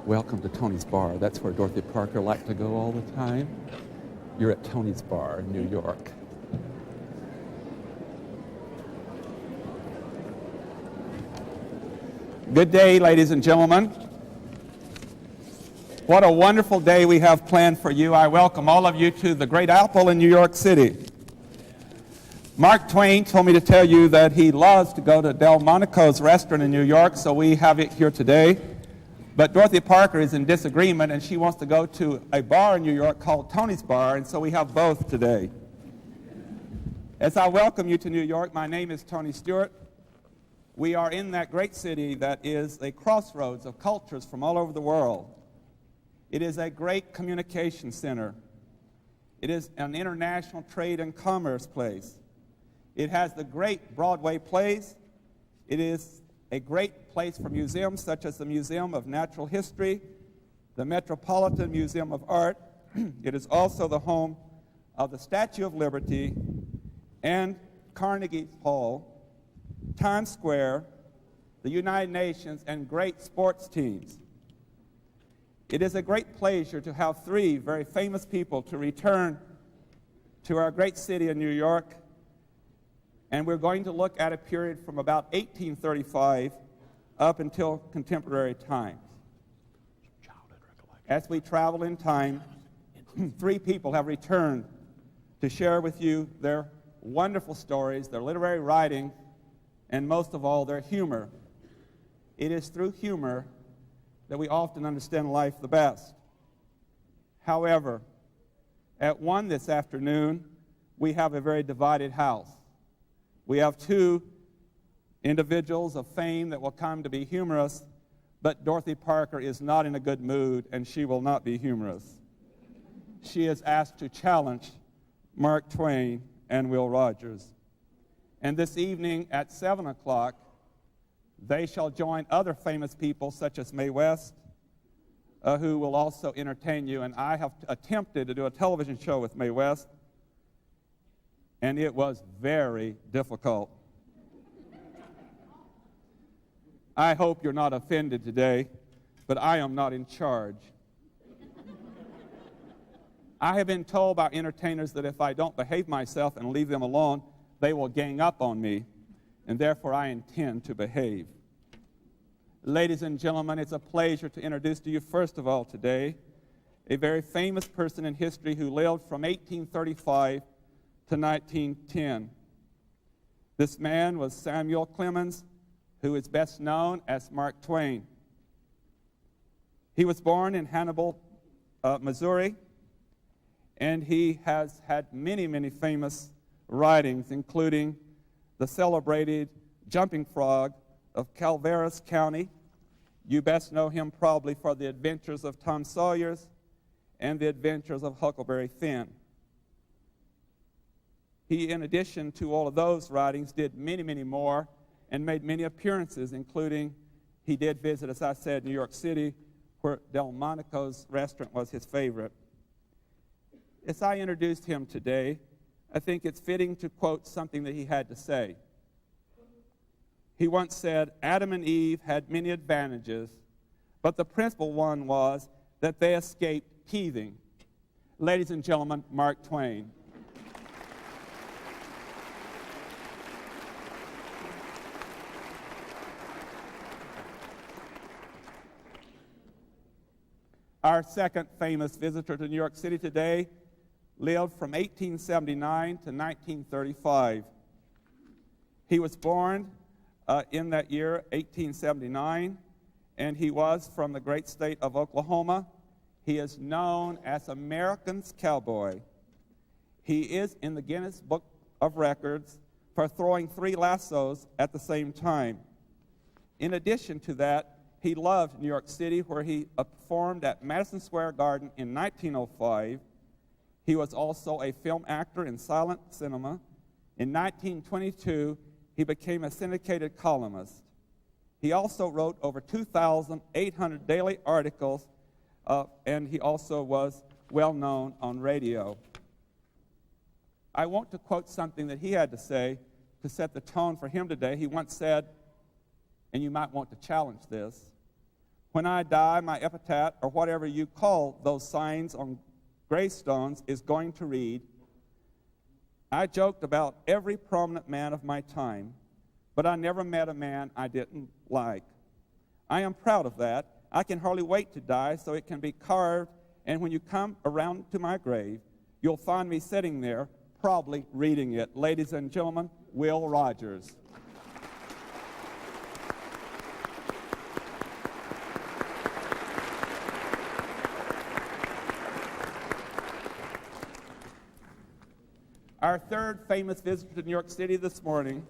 Welcome to Tony's Bar. That's where Dorothy Parker liked to go all the time. You're at Tony's Bar in New York. Good day, ladies and gentlemen. What a wonderful day we have planned for you. I welcome all of you to the Great Apple in New York City. Mark Twain told me to tell you that he loves to go to Delmonico's restaurant in New York, so we have it here today. But Dorothy Parker is in disagreement, and she wants to go to a bar in New York called Tony's Bar, and so we have both today. As I welcome you to New York, my name is Tony Stewart. We are in that great city that is a crossroads of cultures from all over the world. It is a great communication center. It is an international trade and commerce place. It has the great Broadway plays. It is a great place for museums such as the Museum of Natural History, the Metropolitan Museum of Art. It is also the home of the Statue of Liberty and Carnegie Hall, Times Square, the United Nations, and great sports teams. It is a great pleasure to have three very famous people to return to our great city of New York. And we're going to look at a period from about 1835 up until contemporary times. As we travel in time, three people have returned to share with you their wonderful stories, their literary writing, and most of all, their humor. It is through humor that we often understand life the best. However, at 1 this afternoon, we have a very divided house. We have two individuals of fame that will come to be humorous, but Dorothy Parker is not in a good mood, and she will not be humorous. She is asked to challenge Mark Twain and Will Rogers. And this evening at 7 o'clock, they shall join other famous people such as Mae West, who will also entertain you. And I have attempted to do a television show with Mae West, and it was very difficult. I hope you're not offended today, but I am not in charge. I have been told by entertainers that if I don't behave myself and leave them alone, they will gang up on me, and therefore I intend to behave. Ladies and gentlemen, it's a pleasure to introduce to you, first of all today, a very famous person in history who lived from 1835 to 1910. This man was Samuel Clemens, who is best known as Mark Twain. He was born in Hannibal, Missouri, and he has had many, many famous writings, including the celebrated Jumping Frog of Calaveras County. You best know him probably for the adventures of Tom Sawyer and the adventures of Huckleberry Finn. He, in addition to all of those writings, did many, many more and made many appearances, including he did visit, as I said, New York City, where Delmonico's restaurant was his favorite. As I introduced him today, I think it's fitting to quote something that he had to say. He once said, Adam and Eve had many advantages, but the principal one was that they escaped teething. Ladies and gentlemen, Mark Twain. Our second famous visitor to New York City today lived from 1879 to 1935. He was born in that year, 1879, and he was from the great state of Oklahoma. He is known as America's cowboy. He is in the Guinness Book of Records for throwing 3 lassos at the same time. In addition to that, he loved New York City, where he performed at Madison Square Garden in 1905. He was also a film actor in silent cinema. In 1922, he became a syndicated columnist. He also wrote over 2,800 daily articles, and he also was well known on radio. I want to quote something that he had to say to set the tone for him today. He once said, and you might want to challenge this, When I die, my epitaph, or whatever you call those signs on gravestones, is going to read, I joked about every prominent man of my time, but I never met a man I didn't like. I am proud of that. I can hardly wait to die so it can be carved, and when you come around to my grave, you'll find me sitting there, probably reading it. Ladies and gentlemen, Will Rogers. Our third famous visitor to New York City this morning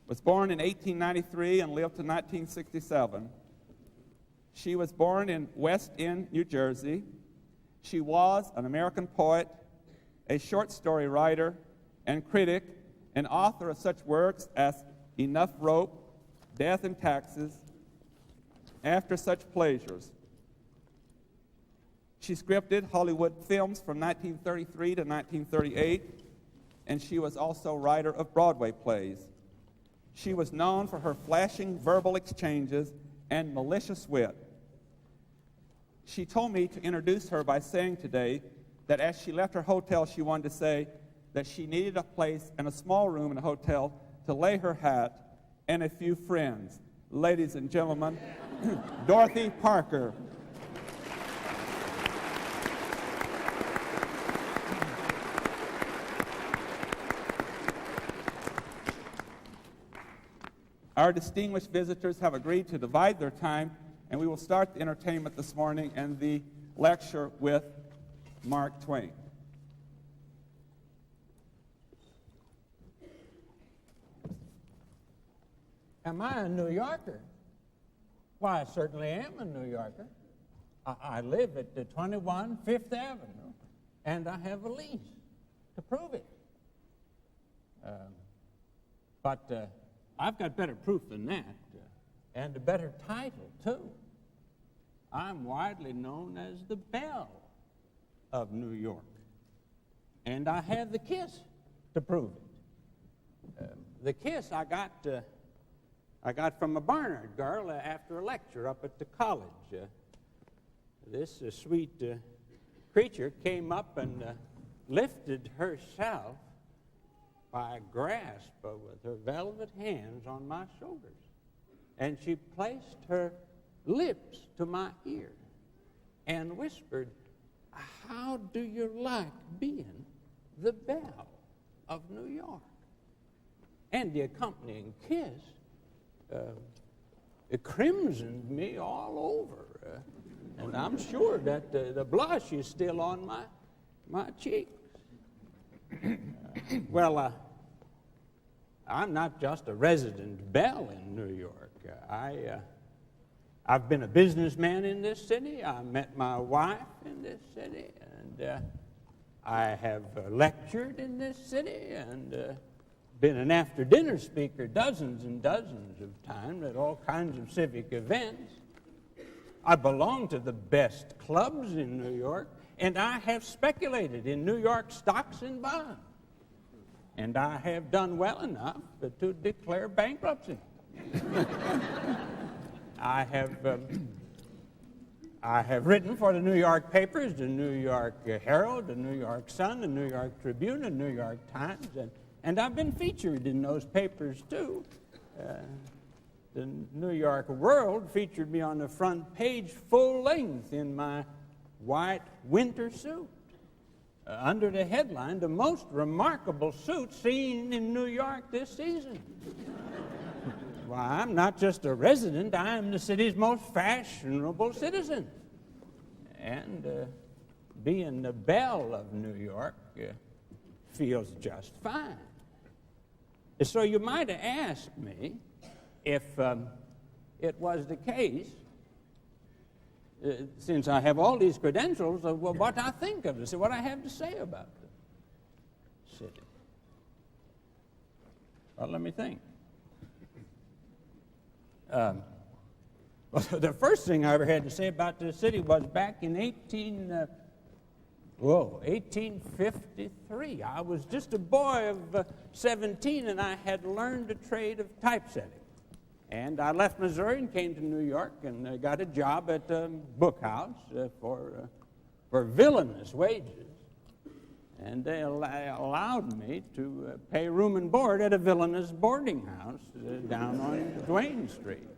was born in 1893 and lived to 1967. She was born in West End, New Jersey. She was an American poet, a short story writer and critic, and author of such works as Enough Rope, Death and Taxes, After Such Pleasures. She scripted Hollywood films from 1933 to 1938, and she was also writer of Broadway plays. She was known for her flashing verbal exchanges and malicious wit. She told me to introduce her by saying today that as she left her hotel, she wanted to say that she needed a place and a small room in a hotel to lay her hat and a few friends. Ladies and gentlemen, Dorothy Parker. Our distinguished visitors have agreed to divide their time, and we will start the entertainment this morning and the lecture with Mark Twain. Am I a New Yorker? Why, I certainly am a New Yorker. I live at the 21 Fifth Avenue, and I have a lease to prove it. But I've got better proof than that, and a better title, too. I'm widely known as the Belle of New York, and I have the kiss to prove it. The kiss I got from a Barnard girl after a lecture up at the college. This sweet creature came up and lifted herself by a grasp with her velvet hands on my shoulders. And she placed her lips to my ear and whispered, "How do you like being the Belle of New York?" And the accompanying kiss, it crimsoned me all over. And I'm sure that the blush is still on my cheeks. Well, I'm not just a resident belle in New York. I've been a businessman in this city. I met my wife in this city, and I have lectured in this city, and been an after-dinner speaker dozens and dozens of times at all kinds of civic events. I belong to the best clubs in New York, and I have speculated in New York stocks and bonds. And I have done well enough to declare bankruptcy. I have written for the New York papers, the New York Herald, the New York Sun, the New York Tribune, the New York Times, and I've been featured in those papers too. The New York World featured me on the front page full length in my white winter suit. Under the headline, "The Most Remarkable Suit Seen in New York This Season." Why, I'm not just a resident, I'm the city's most fashionable citizen. And being the belle of New York feels just fine. So you might have asked me if it was the case, since I have all these credentials, of what I think of the city, what I have to say about the city. Well, let me think. Well, the first thing I ever had to say about the city was back in 1853. I was just a boy of 17, and I had learned the trade of typesetting. And I left Missouri and came to New York and got a job at a book house for villainous wages. And they allowed me to pay room and board at a villainous boarding house down on Duane Street.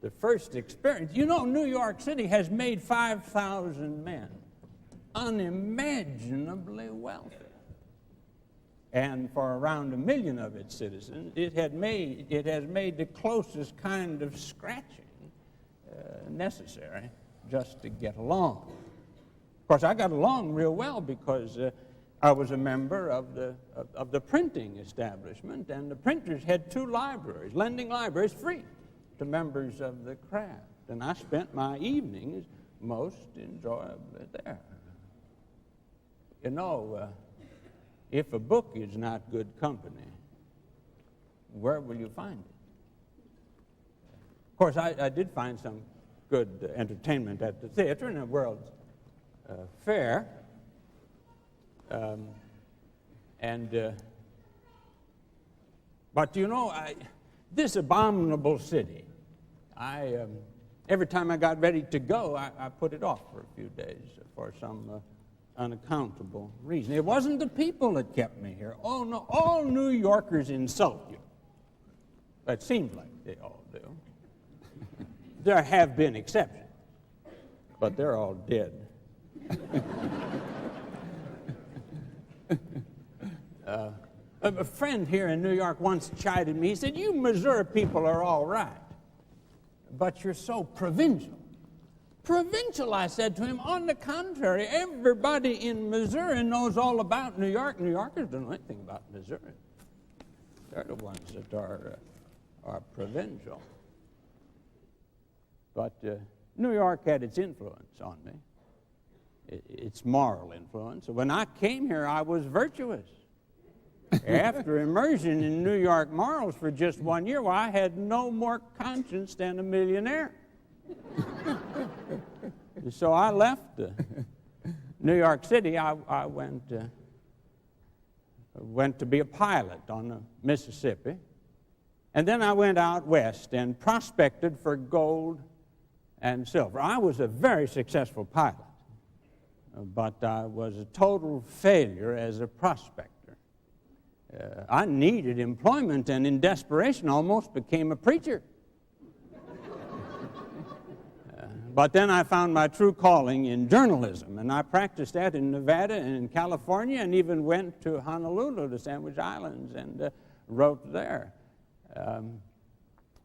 The first experience, you know, New York City has made 5,000 men unimaginably wealthy. And for around 1 million of its citizens, it has made the closest kind of scratching necessary just to get along. Of course, I got along real well because I was a member of the printing establishment, and the printers had 2 libraries, lending libraries free to members of the craft. And I spent my evenings most enjoyably there. You know, if a book is not good company, where will you find it? Of course, I did find some good entertainment at the theater and the World's Fair. But you know, this abominable city, every time I got ready to go, I put it off for a few days for some unaccountable reason. It wasn't the people that kept me here. Oh, no, all New Yorkers insult you. It seems like they all do. There have been exceptions, but they're all dead. A friend here in New York once chided me. He said, "You Missouri people are all right, but you're so provincial." Provincial, I said to him. On the contrary, everybody in Missouri knows all about New York. New Yorkers don't know anything about Missouri. They're the ones that are provincial. But New York had its influence on me, its moral influence. When I came here, I was virtuous. After immersion in New York morals for just 1 year, well, I had no more conscience than a millionaire. So I left New York City. I went to be a pilot on the Mississippi. And then I went out west and prospected for gold and silver. I was a very successful pilot, but I was a total failure as a prospector. I needed employment, and in desperation almost became a preacher. But then I found my true calling in journalism, and I practiced that in Nevada and in California, and even went to Honolulu, the Sandwich Islands, and wrote there.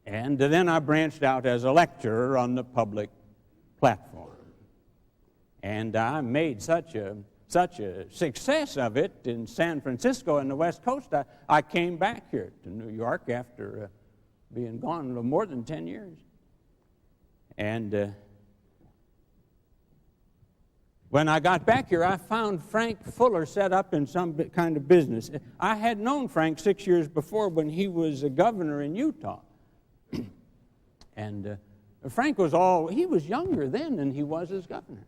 And then I branched out as a lecturer on the public platform. And I made such a success of it in San Francisco and the West Coast, I came back here to New York after being gone a little more than 10 years. And when I got back here, I found Frank Fuller set up in some kind of business. I had known Frank 6 years before when he was a governor in Utah. And Frank he was younger then than he was as governor.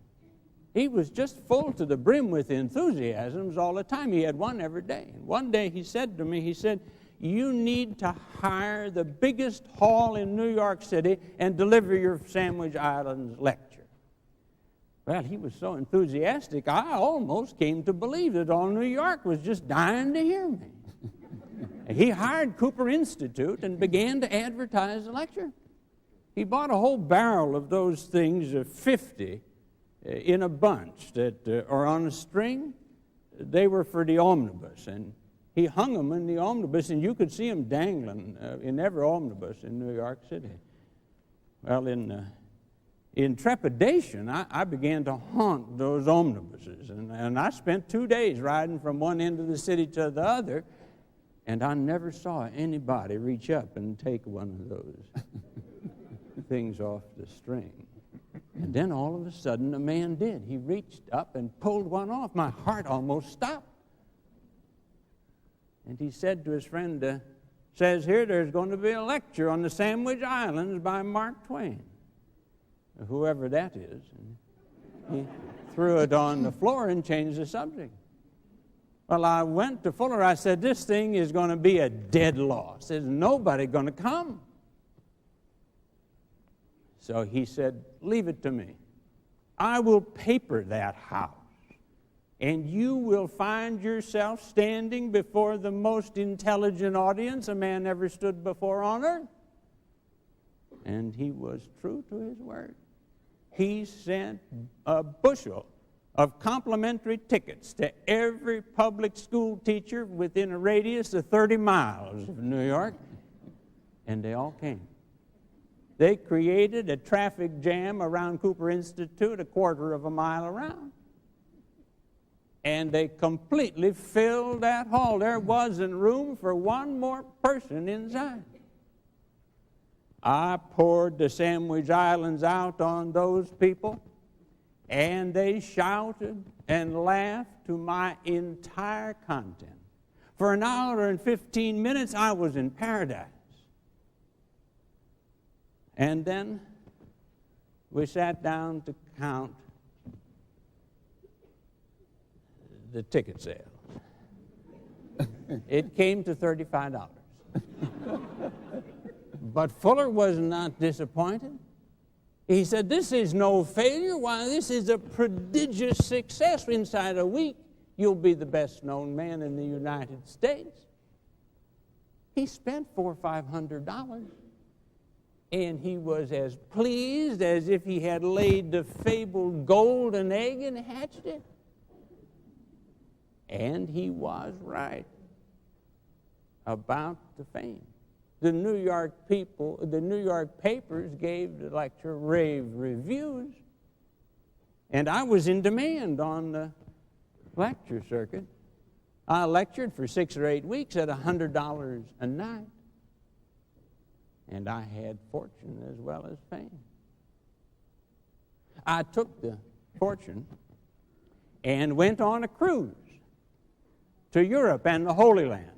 He was just full to the brim with enthusiasms all the time. He had one every day. And one day he said to me, he said, "You need to hire the biggest hall in New York City and deliver your Sandwich Islands lecture." Well, he was so enthusiastic, I almost came to believe that all New York was just dying to hear me. He hired Cooper Institute and began to advertise the lecture. He bought a whole barrel of those things, 50 in a bunch that are on a string. They were for the omnibus, and he hung them in the omnibus, and you could see them dangling in every omnibus in New York City. Well, in trepidation, I began to haunt those omnibuses, and I spent 2 days riding from one end of the city to the other, and I never saw anybody reach up and take one of those things off the string. And then all of a sudden, a man did. He reached up and pulled one off. My heart almost stopped. And he said to his friend, says here, "There's going to be a lecture on the Sandwich Islands by Mark Twain," whoever that is. And he threw it on the floor and changed the subject. Well, I went to Fuller. I said, this thing is going to be a dead loss. There's nobody going to come. So he said, leave it to me. I will paper that house, and you will find yourself standing before the most intelligent audience a man ever stood before on earth. And he was true to his word. He sent a bushel of complimentary tickets to every public school teacher within a radius of 30 miles of New York, and they all came. They created a traffic jam around Cooper Institute a quarter of a mile around. And they completely filled that hall. There wasn't room for one more person inside. I poured the Sandwich Islands out on those people, and they shouted and laughed to my entire content. For an hour and 15 minutes, I was in paradise. And then we sat down to count the ticket sales. It came to $35. But Fuller was not disappointed. He said, this is no failure. Why, this is a prodigious success. Inside a week, you'll be the best known man in the United States. He spent $400 or $500. And he was as pleased as if he had laid the fabled golden egg and hatched it. And he was right about the fame. The New York papers gave the lecture rave reviews. And I was in demand on the lecture circuit. I lectured for 6 or 8 weeks at $100 a night. And I had fortune as well as fame. I took the fortune and went on a cruise to Europe and the Holy Land.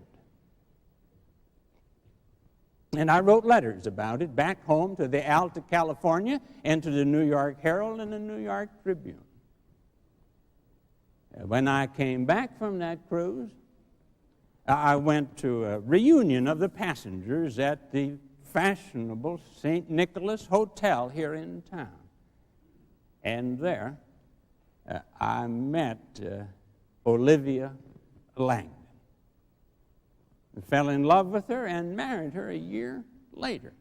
And I wrote letters about it back home to the Alta California and to the New York Herald and the New York Tribune. When I came back from that cruise, I went to a reunion of the passengers at the fashionable St. Nicholas Hotel here in town. And there I met Olivia Langdon. I fell in love with her and married her a year later.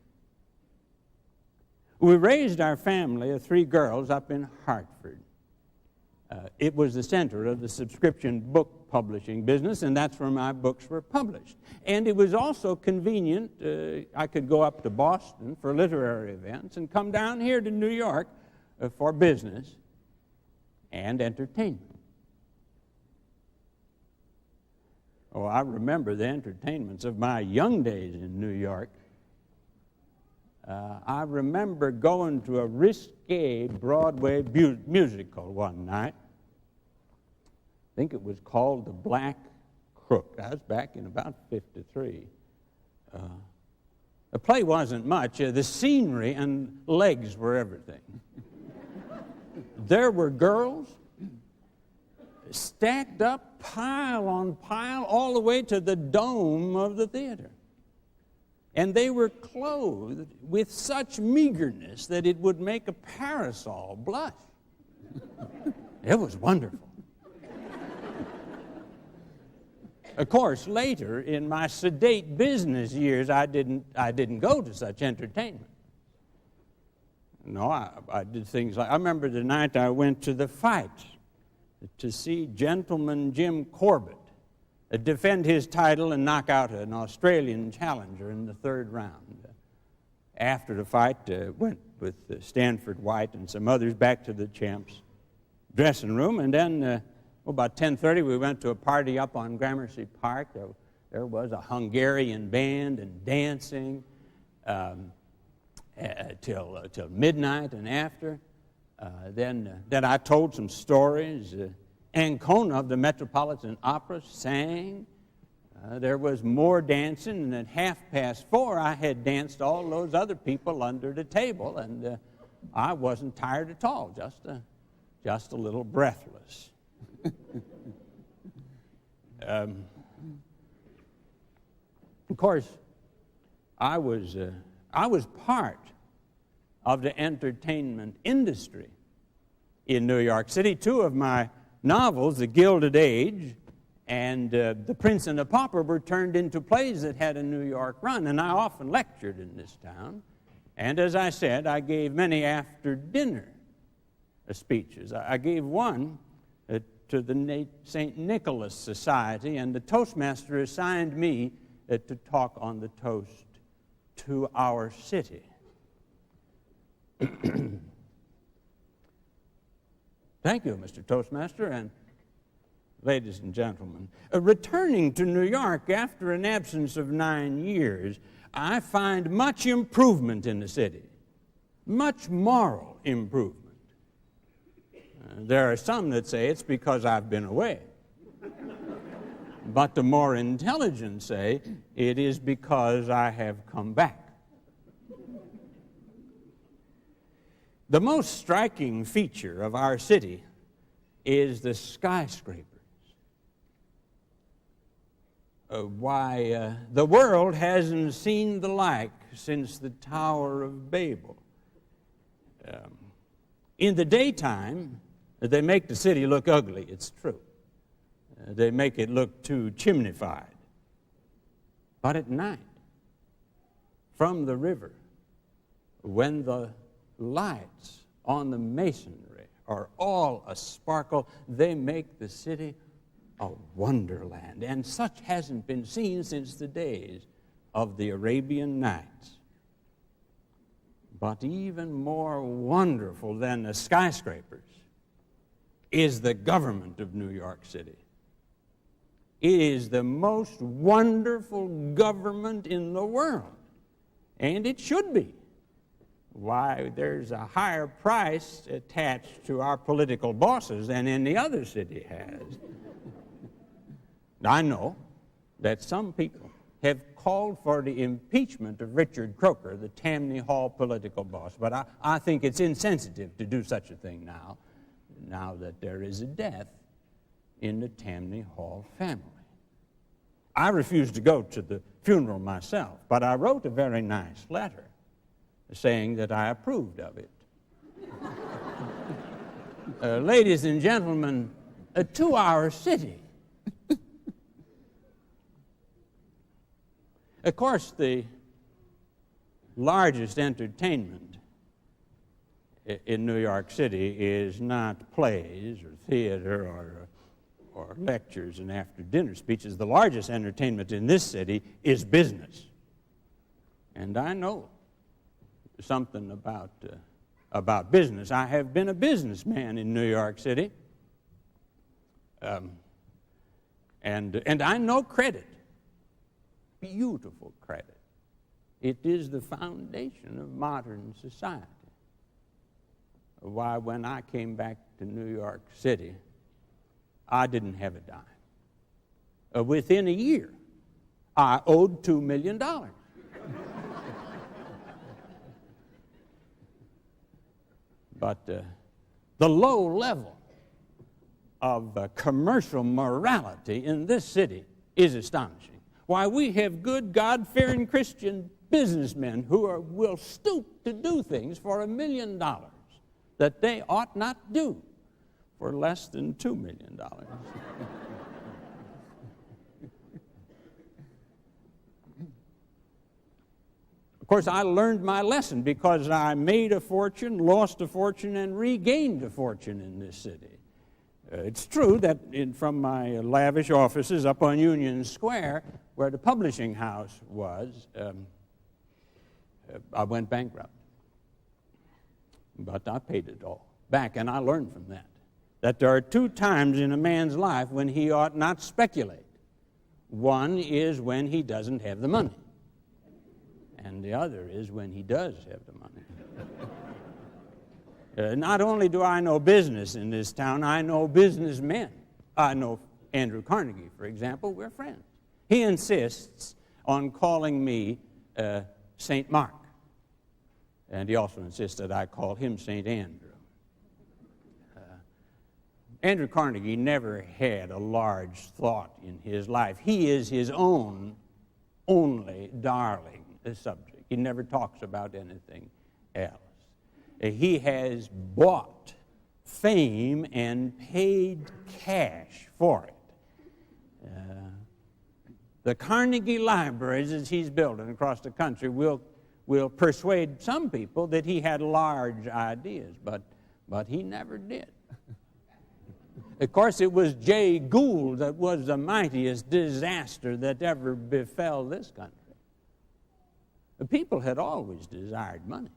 We raised our family of 3 girls up in Hartford. It was the center of the subscription book publishing business, and that's where my books were published. And it was also convenient. I could go up to Boston for literary events and come down here to New York for business and entertainment. Oh, I remember the entertainments of my young days in New York. I remember going to a risque Broadway musical one night. I think it was called The Black Crook. That was back in about 53. The play wasn't much. The scenery and legs were everything. There were girls stacked up pile on pile all the way to the dome of the theater. And they were clothed with such meagerness that it would make a parasol blush. It was wonderful. Of course, later in my sedate business years, I didn't go to such entertainment. No, I did things like, I remember the night I went to the fight to see Gentleman Jim Corbett defend his title and knock out an Australian challenger in the 3rd round. After the fight, went with Stanford White and some others back to the champ's dressing room, and then about 10:30 we went to a party up on Gramercy Park. There was a Hungarian band and dancing till midnight and after. Then I told some stories. Ancona of the Metropolitan Opera sang. There was more dancing, and at 4:30 I had danced all those other people under the table, and I wasn't tired at all, just a little breathless. Of course, I was part of the entertainment industry in New York City. Two of my novels, The Gilded Age and The Prince and the Pauper, were turned into plays that had a New York run, and I often lectured in this town. And as I said, I gave many after-dinner speeches. I gave one to the St. Nicholas Society, and the Toastmaster assigned me to talk on the toast to our city. Thank you, Mr. Toastmaster, and ladies and gentlemen. Returning to New York after an absence of 9 years, I find much improvement in the city, much moral improvement. There are some that say it's because I've been away. But the more intelligent say it is because I have come back. The most striking feature of our city is the skyscrapers. The world hasn't seen the like since the Tower of Babel. In the daytime, they make the city look ugly, it's true. They make it look too chimneyfied. But at night, from the river, when the lights on the masonry are all a sparkle, they make the city a wonderland. And such hasn't been seen since the days of the Arabian Nights. But even more wonderful than the skyscrapers is the government of New York City. It is the most wonderful government in the world, and it should be. Why, there's a higher price attached to our political bosses than any other city has. I know that some people have called for the impeachment of Richard Croker, the Tammany Hall political boss, but I think it's insensitive to do such a thing now that there is a death in the Tammany Hall family. I refused to go to the funeral myself, but I wrote a very nice letter saying that I approved of it. Ladies and gentlemen, to our city. Of course, the largest entertainment in New York City is not plays or theater or lectures and after-dinner speeches. The largest entertainment in this city is business. And I know something about business. I have been a businessman in New York City, and I know credit, beautiful credit. It is the foundation of modern society. Why, when I came back to New York City, I didn't have a dime. Within a year, I owed $2 million. But the low level of commercial morality in this city is astonishing. Why, we have good, God-fearing Christian businessmen who will stoop to do things for $1 million that they ought not do for less than $2 million. Of course, I learned my lesson because I made a fortune, lost a fortune, and regained a fortune in this city. It's true that from my lavish offices up on Union Square, where the publishing house was, I went bankrupt. But I paid it all back, and I learned from that there are two times in a man's life when he ought not speculate. One is when he doesn't have the money, and the other is when he does have the money. Not only do I know business in this town, I know businessmen. I know Andrew Carnegie, for example. We're friends. He insists on calling me St. Mark, and he also insists that I call him St. Andrew. Andrew Carnegie never had a large thought in his life. He is his own only darling subject. He never talks about anything else. He has bought fame and paid cash for it. The Carnegie libraries that he's building across the country will persuade some people that he had large ideas, but he never did. Of course, it was Jay Gould that was the mightiest disaster that ever befell this country. The people had always desired money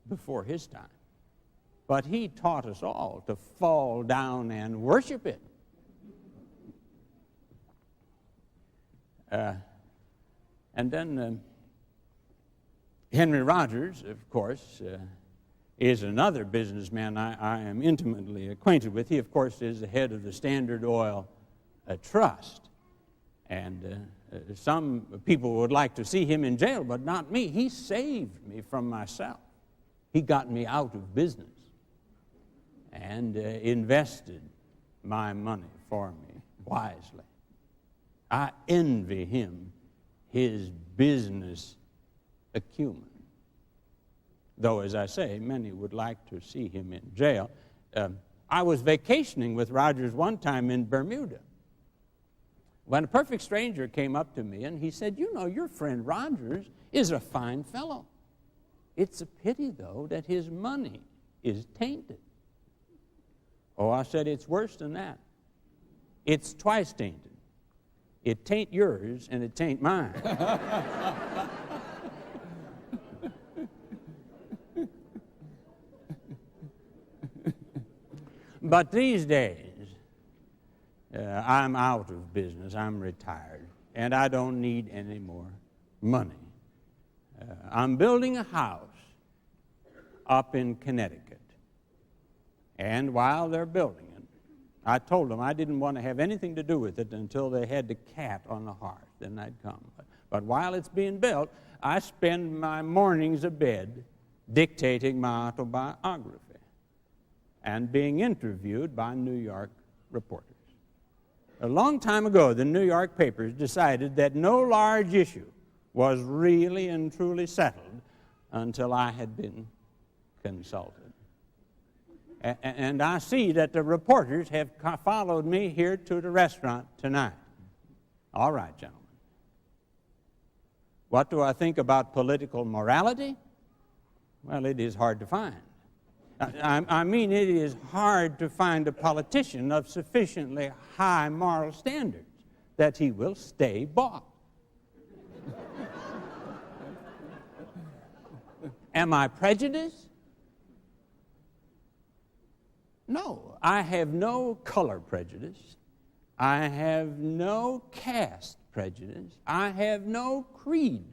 before his time, but he taught us all to fall down and worship it. And then Henry Rogers, of course, is another businessman I am intimately acquainted with. He, of course, is the head of the Standard Oil Trust. And some people would like to see him in jail, but not me. He saved me from myself. He got me out of business and invested my money for me wisely. I envy him his business acumen. Though, as I say, many would like to see him in jail. I was vacationing with Rogers one time in Bermuda when a perfect stranger came up to me and he said, "You know, your friend Rogers is a fine fellow. It's a pity, though, that his money is tainted." Oh, I said, "It's worse than that. It's twice tainted. It tain't yours and it tain't mine." But these days, I'm out of business. I'm retired, and I don't need any more money. I'm building a house up in Connecticut, and while they're building it, I told them I didn't want to have anything to do with it until they had the cat on the hearth. Then I'd come. But while it's being built, I spend my mornings abed dictating my autobiography and being interviewed by New York reporters. A long time ago, the New York papers decided that no large issue was really and truly settled until I had been consulted. And I see that the reporters have followed me here to the restaurant tonight. All right, gentlemen. What do I think about political morality? Well, it is hard to find. I mean, it is hard to find a politician of sufficiently high moral standards that he will stay bought. Am I prejudiced? No, I have no color prejudice. I have no caste prejudice. I have no creed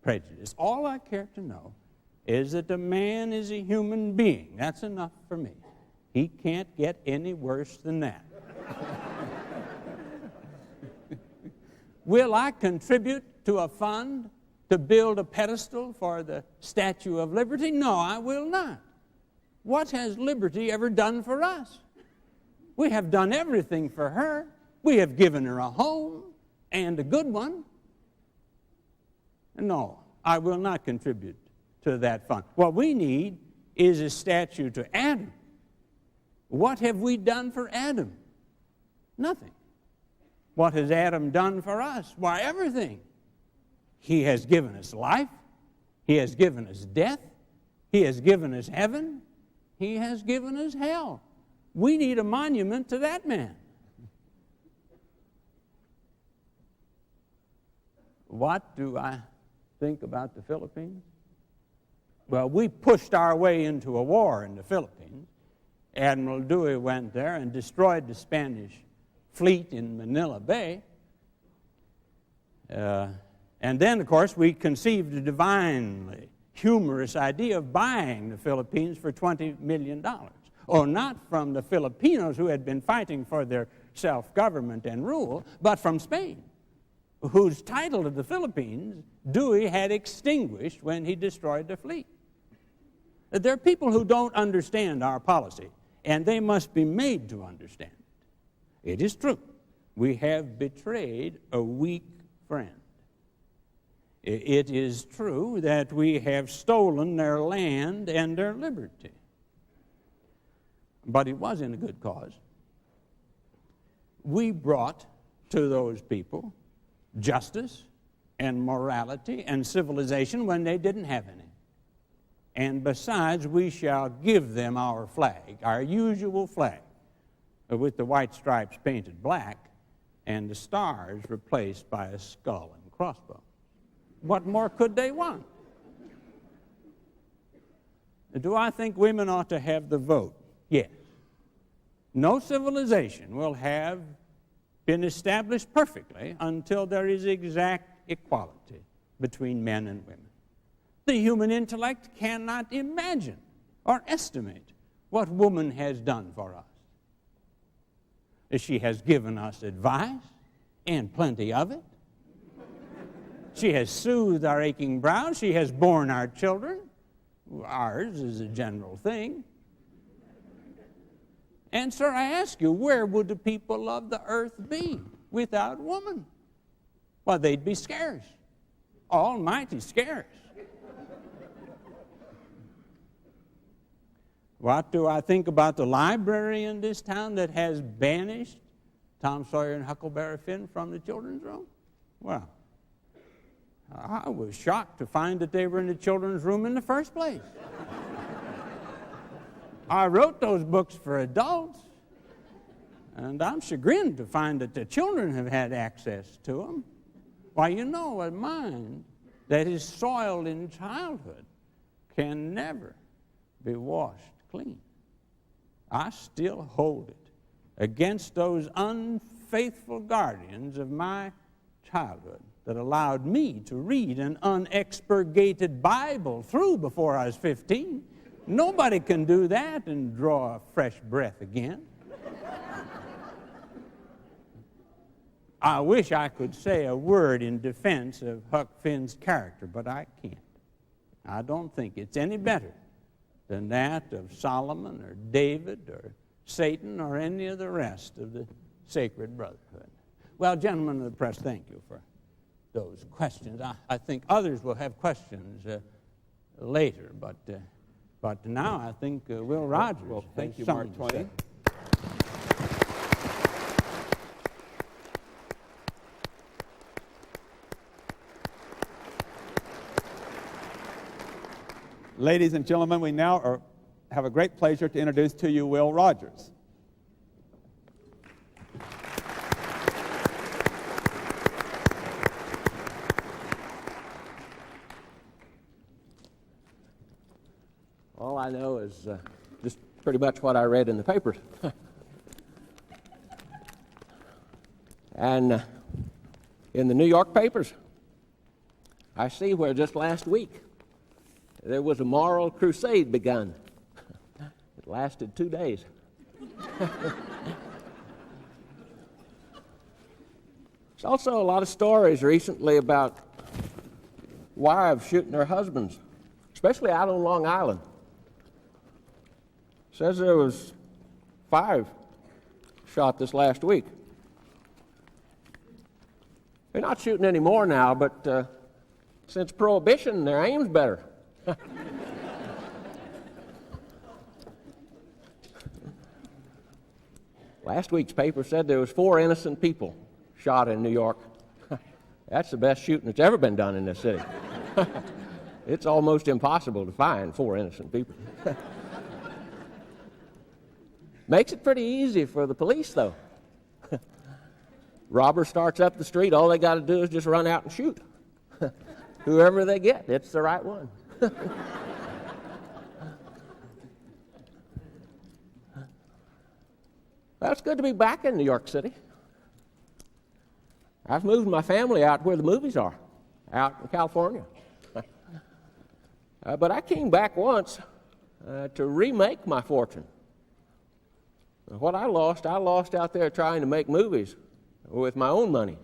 prejudice. All I care to know is that the man is a human being. That's enough for me. He can't get any worse than that. Will I contribute to a fund to build a pedestal for the Statue of Liberty? No, I will not. What has liberty ever done for us? We have done everything for her. We have given her a home, and a good one. No, I will not contribute to that fund. What we need is a statue to Adam. What have we done for Adam? Nothing. What has Adam done for us? Why, everything. He has given us life. He has given us death. He has given us heaven. He has given us hell. We need a monument to that man. What do I think about the Philippines? Well, we pushed our way into a war in the Philippines. Admiral Dewey went there and destroyed the Spanish fleet in Manila Bay. And then, of course, we conceived a divinely humorous idea of buying the Philippines for $20 million. Oh, not from the Filipinos who had been fighting for their self-government and rule, but from Spain, whose title to the Philippines Dewey had extinguished when he destroyed the fleet. There are people who don't understand our policy, And they must be made to understand it. It is true. We have betrayed a weak friend. It is true that we have stolen their land and their liberty. But it was in a good cause. We brought to those people justice and morality and civilization when they didn't have any. And besides, we shall give them our flag, our usual flag, with the white stripes painted black and the stars replaced by a skull and crossbones. What more could they want? Do I think women ought to have the vote? Yes. No civilization will have been established perfectly until there is exact equality between men and women. The human intellect cannot imagine or estimate what woman has done for us. She has given us advice, and plenty of it. She has soothed our aching brows. She has borne our children. Ours is a general thing. And, sir, I ask you, where would the people of the earth be without woman? Well, they'd be scarce. Almighty scarce. What do I think about the library in this town that has banished Tom Sawyer and Huckleberry Finn from the children's room? Well, I was shocked to find that they were in the children's room in the first place. I wrote those books for adults, and I'm chagrined to find that the children have had access to them. Why, you know, a mind that is soiled in childhood can never be washed clean. I still hold it against those unfaithful guardians of my childhood that allowed me to read an unexpurgated Bible through before I was 15. Nobody can do that and draw a fresh breath again. I wish I could say a word in defense of Huck Finn's character, but I can't. I don't think it's any better than that of Solomon or David or Satan or any of the rest of the sacred brotherhood. Well, gentlemen of the press, thank you for those questions. I think others will have questions later, but now I think Will Rogers. Well, thank you, something Mark Twain. Ladies and gentlemen, we now have a great pleasure to introduce to you Will Rogers. All I know is just pretty much what I read in the papers. And in the New York papers, I see where just last week there was a moral crusade begun. It lasted 2 days. There's also a lot of stories recently about wives shooting their husbands, especially out on Long Island. Says there was 5 shot this last week. They're not shooting anymore now, but since Prohibition, their aim's better. Last week's paper said there was 4 innocent people shot in New York. That's the best shooting that's ever been done in this city. It's almost impossible to find 4 innocent people. Makes it pretty easy for the police, though. Robber starts up the street, all they got to do is just run out and shoot. Whoever they get, it's the right one. Well, it's good to be back in New York City. I've moved my family out where the movies are, out in California. But I came back once to remake my fortune. What I lost out there trying to make movies with my own money.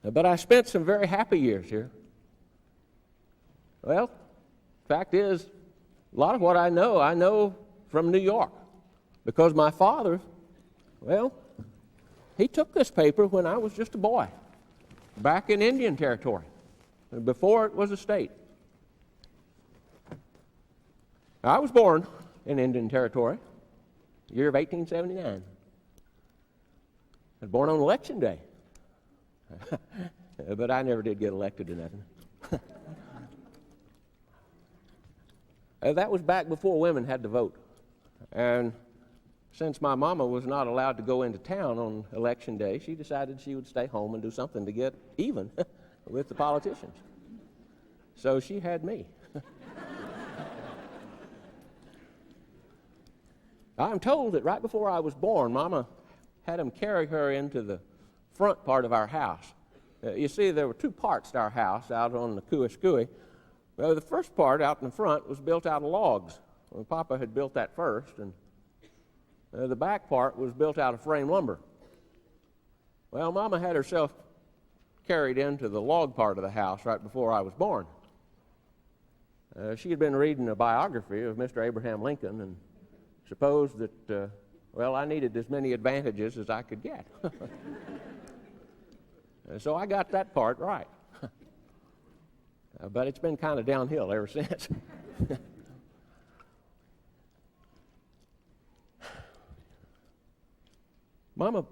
But I spent some very happy years here. Well, fact is, a lot of what I know from New York because my father, well, he took this paper when I was just a boy, back in Indian Territory, before it was a state. I was born in Indian Territory, year of 1879. I was born on Election Day, but I never did get elected to nothing. That was back before women had to vote. And since my mama was not allowed to go into town on Election Day, she decided she would stay home and do something to get even with the politicians. So she had me. I'm told that right before I was born, Mama had him carry her into the front part of our house. You see, there were two parts to our house out on the Kuiskui. Well, the first part out in the front was built out of logs. Well, Papa had built that first, and the back part was built out of frame lumber. Well, Mama had herself carried into the log part of the house right before I was born. She had been reading a biography of Mr. Abraham Lincoln and supposed that, well, I needed as many advantages as I could get. So I got that part right. But it's been kind of downhill ever since. Mama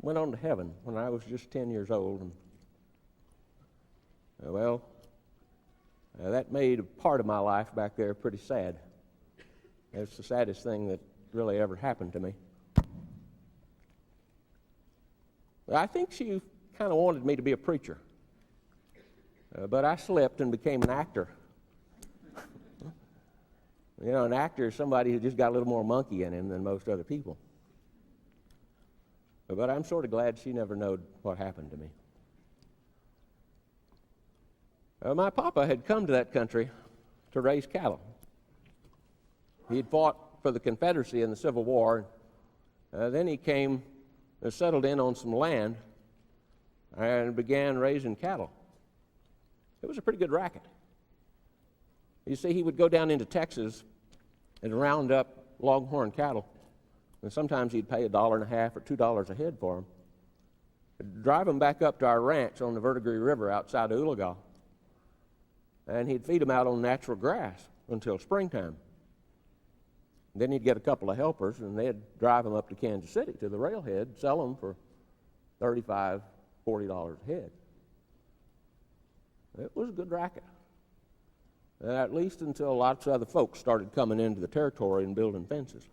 went on to heaven when I was just 10 years old. And, that made a part of my life back there pretty sad. It's the saddest thing that really ever happened to me. I think she kind of wanted me to be a preacher. But I slipped and became an actor. You know, an actor is somebody who just got a little more monkey in him than most other people. But I'm sort of glad she never knowed what happened to me. My papa had come to that country to raise cattle. He had fought for the Confederacy in the Civil War. Then he came and settled in on some land and began raising cattle. It was a pretty good racket. You see, he would go down into Texas and round up longhorn cattle, and sometimes he'd pay $1.50 or $2 a head for them. He'd drive them back up to our ranch on the Verdigris River outside of Oologah, and he'd feed them out on natural grass until springtime. Then he'd get a couple of helpers, and they'd drive them up to Kansas City to the railhead, sell them for $35, $40 a head. It was a good racket, at least until lots of other folks started coming into the territory and building fences.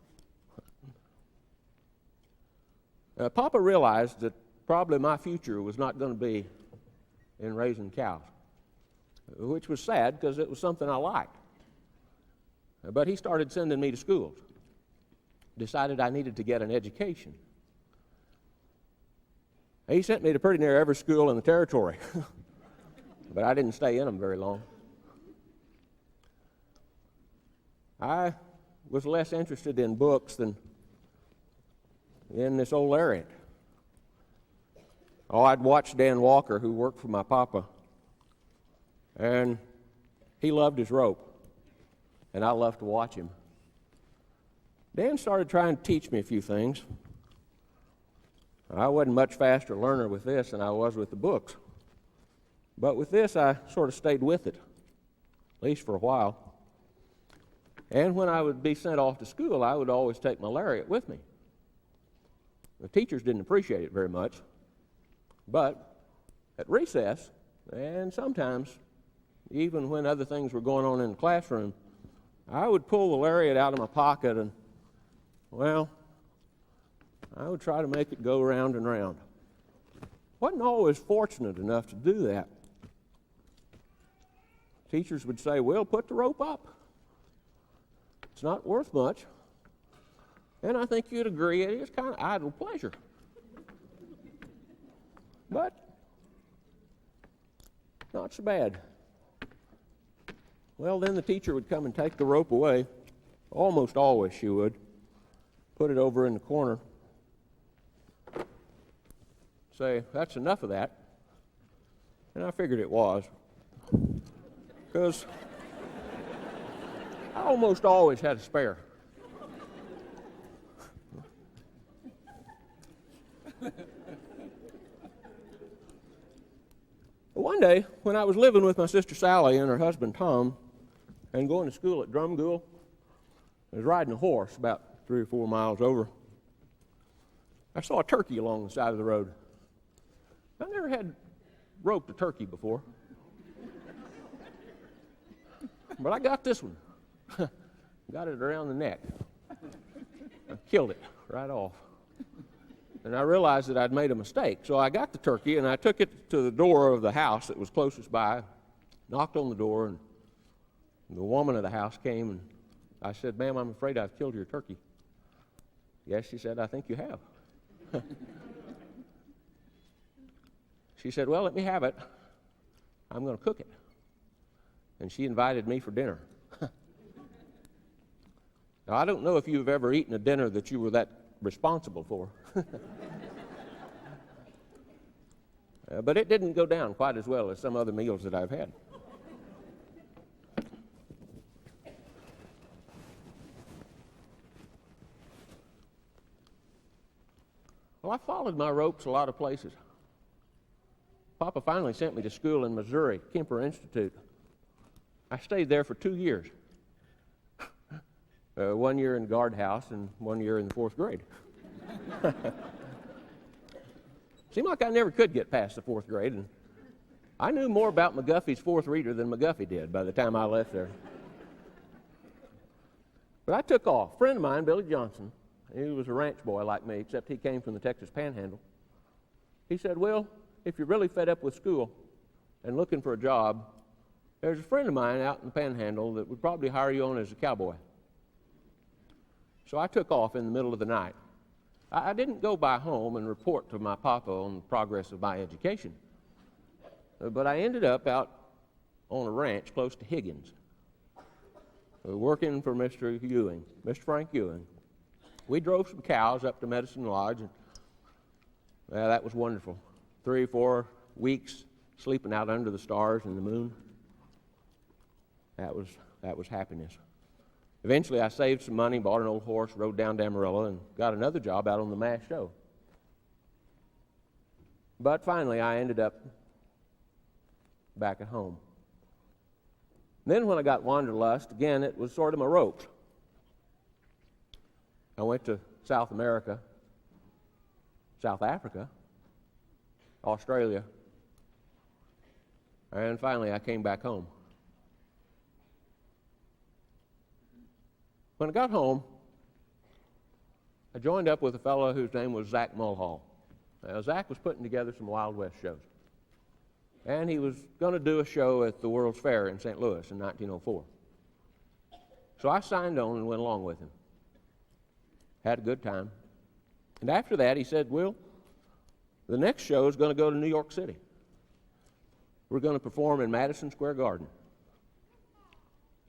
Papa realized that probably my future was not going to be in raising cows, which was sad because it was something I liked. But he started sending me to schools, decided I needed to get an education. He sent me to pretty near every school in the territory. But I didn't stay in them very long. I was less interested in books than in this old lariat. Oh, I'd watch Dan Walker, who worked for my papa, and he loved his rope, and I loved to watch him. Dan started trying to teach me a few things. I wasn't much faster learner with this than I was with the books. But with this, I sort of stayed with it, at least for a while. And when I would be sent off to school, I would always take my lariat with me. The teachers didn't appreciate it very much, but at recess, and sometimes even when other things were going on in the classroom, I would pull the lariat out of my pocket and, well, I would try to make it go round and round. Wasn't always fortunate enough to do that. Teachers would say, well, put the rope up. It's not worth much. And I think you'd agree it is kind of idle pleasure. But not so bad. Well, then the teacher would come and take the rope away. Almost always she would. Put it over in the corner. Say, that's enough of that. And I figured it was. Because I almost always had a spare. One day, when I was living with my sister Sally and her husband Tom, and going to school at Drumgoole, I was riding a horse about 3 or 4 miles over. I saw a turkey along the side of the road. I never had roped a turkey before, but I got this one. Got it around the neck. I killed it right off. And I realized that I'd made a mistake. So I got the turkey and I took it to the door of the house that was closest by, knocked on the door, and the woman of the house came, and I said, "Ma'am, I'm afraid I've killed your turkey." "Yes," she said, "I think you have." She said, "Well, let me have it. I'm going to cook it." And she invited me for dinner. Now, I don't know if you've ever eaten a dinner that you were that responsible for. But it didn't go down quite as well as some other meals that I've had. Well, I followed my ropes a lot of places. Papa finally sent me to school in Missouri, Kemper Institute. I stayed there for 2 years. 1 year in guardhouse and 1 year in the 4th grade. Seemed like I never could get past the 4th grade, and I knew more about McGuffey's 4th reader than McGuffey did by the time I left there. But I took off. A friend of mine, Billy Johnson, he was a ranch boy like me, except he came from the Texas Panhandle. He said, "Will, if you're really fed up with school and looking for a job, there's a friend of mine out in the Panhandle that would probably hire you on as a cowboy." So I took off in the middle of the night. I didn't go by home and report to my papa on the progress of my education, but I ended up out on a ranch close to Higgins, working for Mr. Ewing, Mr. Frank Ewing. We drove some cows up to Medicine Lodge, and that was wonderful. 3 or 4 weeks sleeping out under the stars and the moon. That was happiness. Eventually, I saved some money, bought an old horse, rode down to Amarillo, and got another job out on the MASH show. But finally, I ended up back at home. Then when I got wanderlust, again, it was sort of my ropes. I went to South America, South Africa, Australia, and finally I came back home. When I got home, I joined up with a fellow whose name was Zach Mulhall. Now, Zach was putting together some Wild West shows, and he was going to do a show at the World's Fair in St. Louis in 1904. So I signed on and went along with him. Had a good time. And after that, he said, "Will, the next show is going to go to New York City. We're going to perform in Madison Square Garden."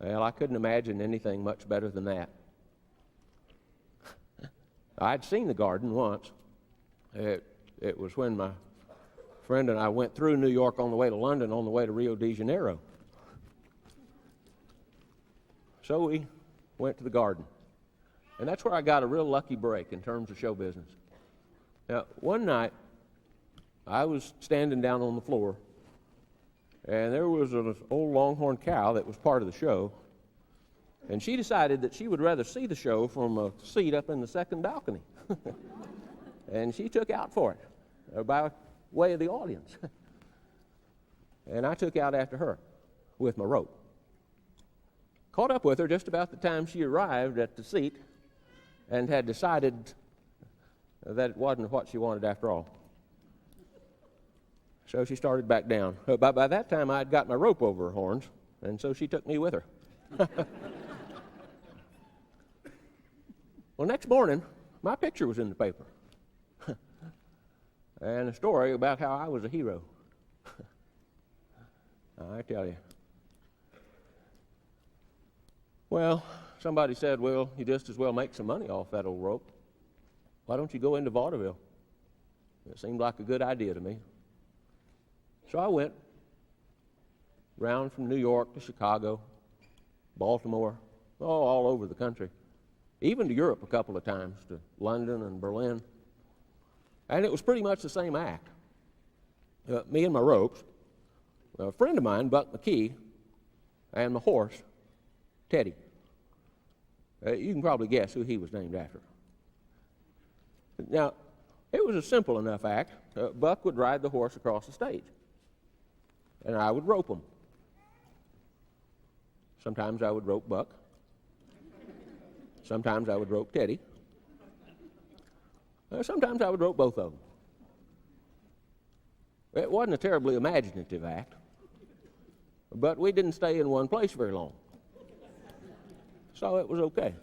Well, I couldn't imagine anything much better than that. I'd seen the Garden once. It was when my friend and I went through New York on the way to London on the way to Rio de Janeiro. So we went to the Garden. And that's where I got a real lucky break in terms of show business. Now, one night, I was standing down on the floor, and there was an old longhorn cow that was part of the show, and she decided that she would rather see the show from a seat up in the second balcony. And she took out for it by way of the audience. And I took out after her with my rope. Caught up with her just about the time she arrived at the seat and had decided that it wasn't what she wanted after all. So she started back down. But by that time, I'd got my rope over her horns, and so she took me with her. Well, next morning, my picture was in the paper. And a story about how I was a hero. I tell you. Well, somebody said, "Well, you just as well make some money off that old rope. Why don't you go into vaudeville?" It seemed like a good idea to me. So I went round from New York to Chicago, Baltimore, all over the country, even to Europe a couple of times, to London and Berlin. And it was pretty much the same act. Me and my ropes, a friend of mine, Buck McKee, and my horse, Teddy. You can probably guess who he was named after. Now, it was a simple enough act. Buck would ride the horse across the stage, and I would rope him. Sometimes I would rope Buck. Sometimes I would rope Teddy. Sometimes I would rope both of them. It wasn't a terribly imaginative act, but we didn't stay in one place very long, so it was okay.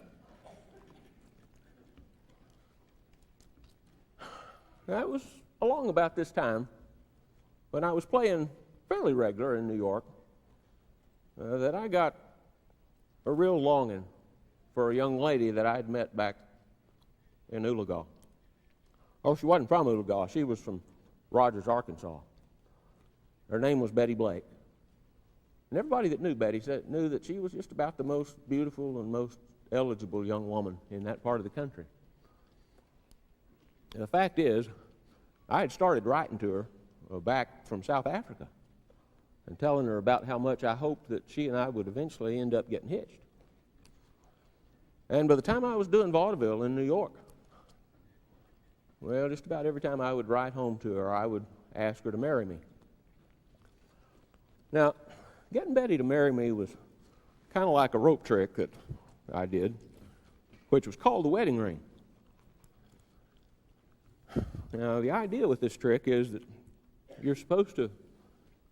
Now, it was along about this time when I was playing fairly regular in New York that I got a real longing for a young lady that I'd met back in Oologah. Oh, she wasn't from Oologah. She was from Rogers, Arkansas. Her name was Betty Blake. And everybody that knew Betty knew that she was just about the most beautiful and most eligible young woman in that part of the country. And the fact is, I had started writing to her back from South Africa and telling her about how much I hoped that she and I would eventually end up getting hitched. And by the time I was doing vaudeville in New York, well, just about every time I would write home to her, I would ask her to marry me. Now, getting Betty to marry me was kind of like a rope trick that I did, which was called the wedding ring. Now, the idea with this trick is that you're supposed to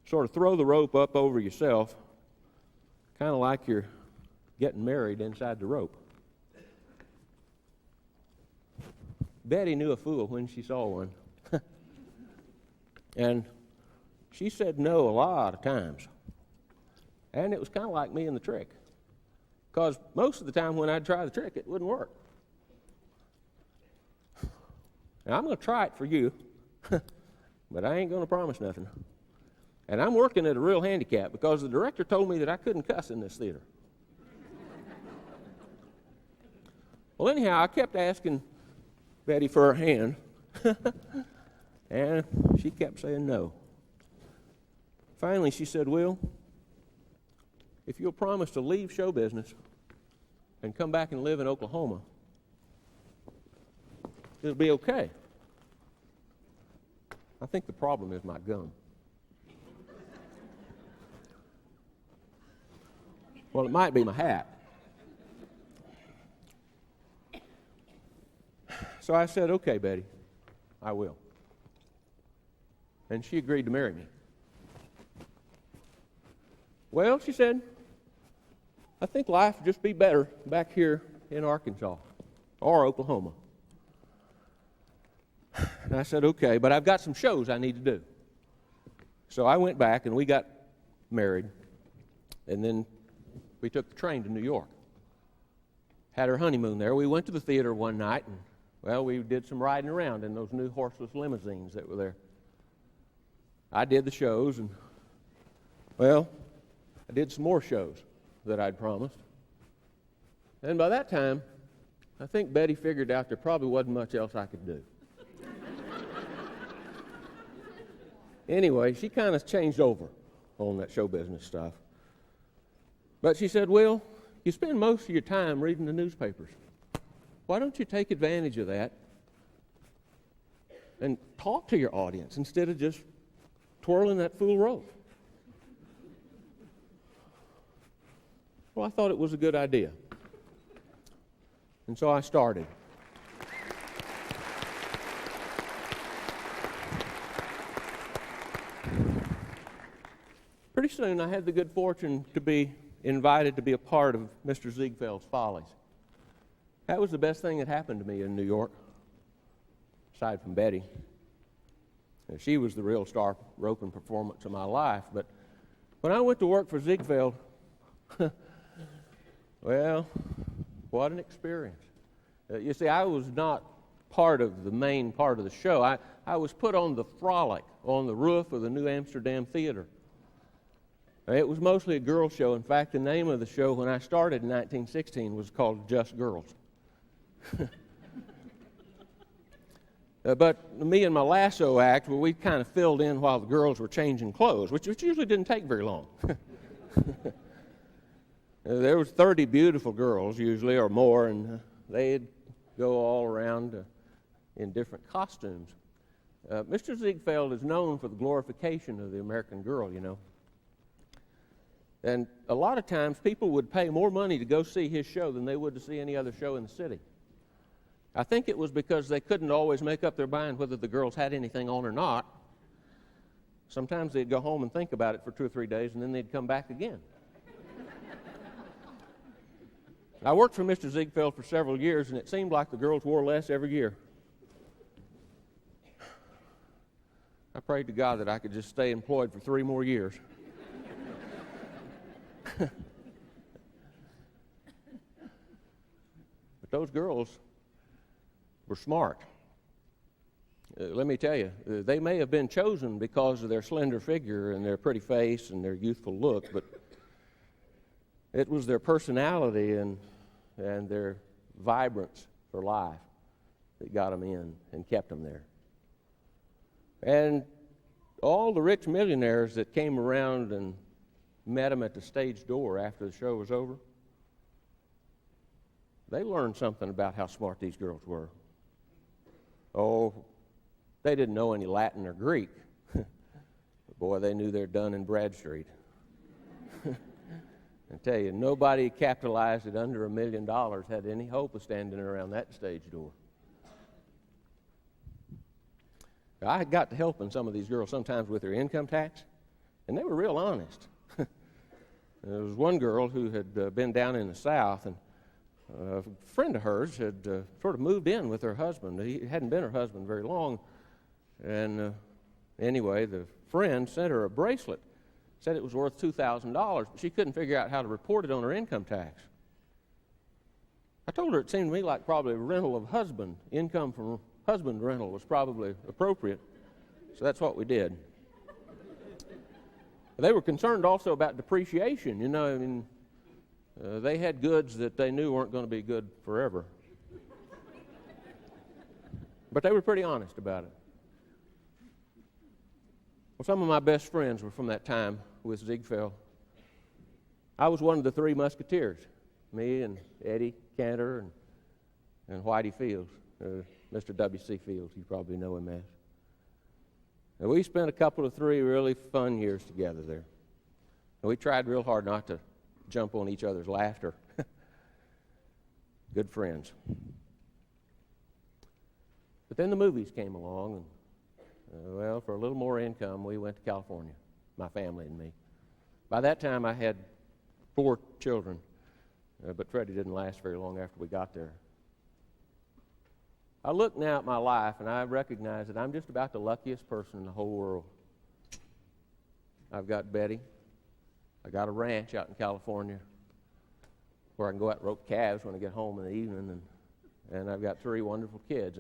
sort of throw the rope up over yourself, kind of like you're getting married inside the rope. Betty knew a fool when she saw one. And she said no a lot of times. And it was kind of like me and the trick, because most of the time when I'd try the trick, it wouldn't work. Now, I'm going to try it for you, but I ain't going to promise nothing. And I'm working at a real handicap because the director told me that I couldn't cuss in this theater. Well, anyhow, I kept asking Betty for her hand, and she kept saying no. Finally, she said, Will, if you'll promise to leave show business and come back and live in Oklahoma, it'll be okay. I think the problem is my gum. Well, it might be my hat. So I said, okay, Betty, I will. And she agreed to marry me. Well, she said, I think life would just be better back here in Arkansas or Oklahoma. And I said, okay, but I've got some shows I need to do. So I went back and we got married, and then we took the train to New York. Had our honeymoon there. We went to the theater one night, and, well, we did some riding around in those new horseless limousines that were there. I did the shows, and, well, I did some more shows that I'd promised. And by that time, I think Betty figured out there probably wasn't much else I could do. Anyway, she kind of changed over on that show business stuff. But she said, Will, you spend most of your time reading the newspapers. Why don't you take advantage of that and talk to your audience instead of just twirling that fool rope? Well, I thought it was a good idea. And so I started. Pretty soon I had the good fortune to be invited to be a part of Mr. Ziegfeld's Follies. That was the best thing that happened to me in New York, aside from Betty. And she was the real star roping performance of my life. But when I went to work for Ziegfeld, well, what an experience. You see, I was not part of the main part of the show. I was put on the frolic on the roof of the New Amsterdam Theater. It was mostly a girls' show. In fact, the name of the show when I started in 1916 was called Just Girls. But me and my lasso act, well, we kind of filled in while the girls were changing clothes, which usually didn't take very long. There was 30 beautiful girls usually or more, and they'd go all around in different costumes. Mr. Ziegfeld is known for the glorification of the American girl, you know. And a lot of times people would pay more money to go see his show than they would to see any other show in the city. I think it was because they couldn't always make up their mind whether the girls had anything on or not. Sometimes they'd go home and think about it for 2 or 3 days, and then they'd come back again. I worked for Mr. Ziegfeld for several years, and it seemed like the girls wore less every year. I prayed to God that I could just stay employed for 3 more years. But those girls were smart. Let me tell you, they may have been chosen because of their slender figure and their pretty face and their youthful look, but it was their personality and their vibrance for life that got them in and kept them there. And all the rich millionaires that came around and met them at the stage door after the show was over, they learned something about how smart these girls were. Oh, they didn't know any Latin or Greek. But boy, they knew their Dun and Bradstreet. I tell you, nobody capitalized at under $1 million had any hope of standing around that stage door. I had got to helping some of these girls sometimes with their income tax, and they were real honest. There was one girl who had been down in the South, and a friend of hers had sort of moved in with her husband. He hadn't been her husband very long, and anyway, the friend sent her a bracelet. Said it was worth $2,000, but she couldn't figure out how to report it on her income tax. I told her it seemed to me like probably a rental of husband, income from husband rental was probably appropriate, so that's what we did. They were concerned also about depreciation. You know, I mean, they had goods that they knew weren't going to be good forever. But they were pretty honest about it. Well, some of my best friends were from that time with Ziegfeld. I was one of the 3 musketeers, me and Eddie Cantor and Whitey Fields, Mr. W.C. Fields, you probably know him as. And we spent a couple of 3 really fun years together there. And we tried real hard not to jump on each other's laughter. Good friends. But then the movies came along, and well, for a little more income, we went to California, my family and me. By that time, I had 4 children, but Freddie didn't last very long after we got there. I look now at my life, and I recognize that I'm just about the luckiest person in the whole world. I've got Betty. I got a ranch out in California where I can go out and rope calves when I get home in the evening, and I've got 3 wonderful kids.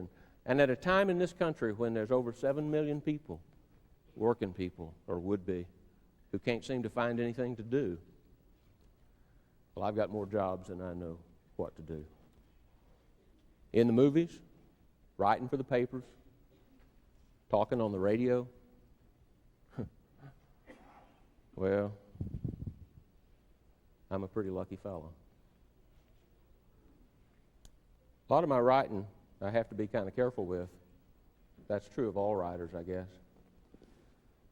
And at a time in this country when there's over 7 million people, working people, or would be, who can't seem to find anything to do, well, I've got more jobs than I know what to do. In the movies, writing for the papers, talking on the radio. Well, I'm a pretty lucky fellow. A lot of my writing I have to be kind of careful with. That's true of all writers, I guess.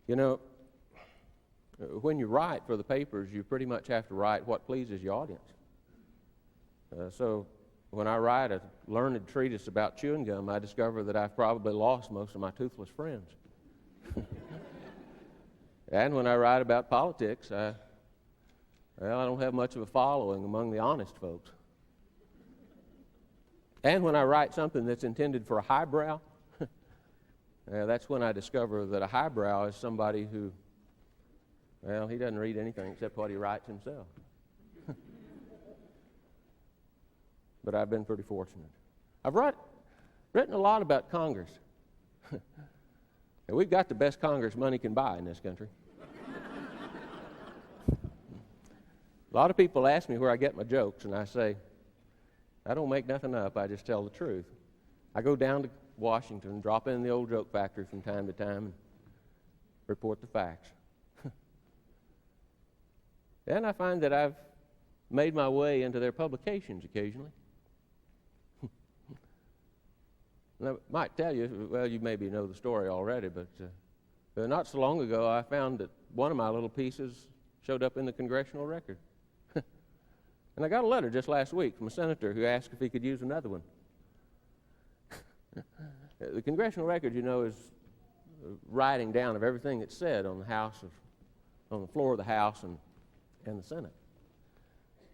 You know, when you write for the papers, you pretty much have to write what pleases your audience. So when I write a learned treatise about chewing gum, I discover that I've probably lost most of my toothless friends. And when I write about politics, I don't have much of a following among the honest folks. And when I write something that's intended for a highbrow, that's when I discover that a highbrow is somebody who, well, he doesn't read anything except what he writes himself. But I've been pretty fortunate. I've written a lot about Congress. And we've got the best Congress money can buy in this country. A lot of people ask me where I get my jokes, and I say, I don't make nothing up, I just tell the truth. I go down to Washington, drop in the old joke factory from time to time and report the facts. And I find that I've made my way into their publications occasionally. And I might tell you, well, you maybe know the story already, but not so long ago I found that one of my little pieces showed up in the Congressional Record. And I got a letter just last week from a senator who asked if he could use another one. The Congressional Record, you know, is writing down of everything that's said on the floor of the House and the Senate.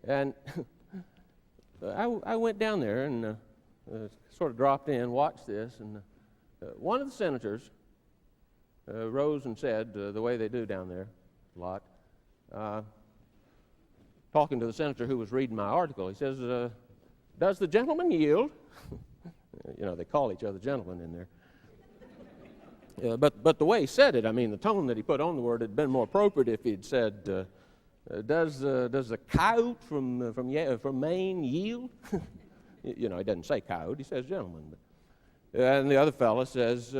And I went down there and sort of dropped in, watched this, and one of the senators rose and said, the way they do down there a lot, talking to the senator who was reading my article, he says, does the gentleman yield? You know, they call each other gentlemen in there. But the way he said it, I mean, the tone that he put on the word had been more appropriate if he'd said, does the coyote from Maine yield? You know, he doesn't say coyote, he says gentleman. And the other fellow says,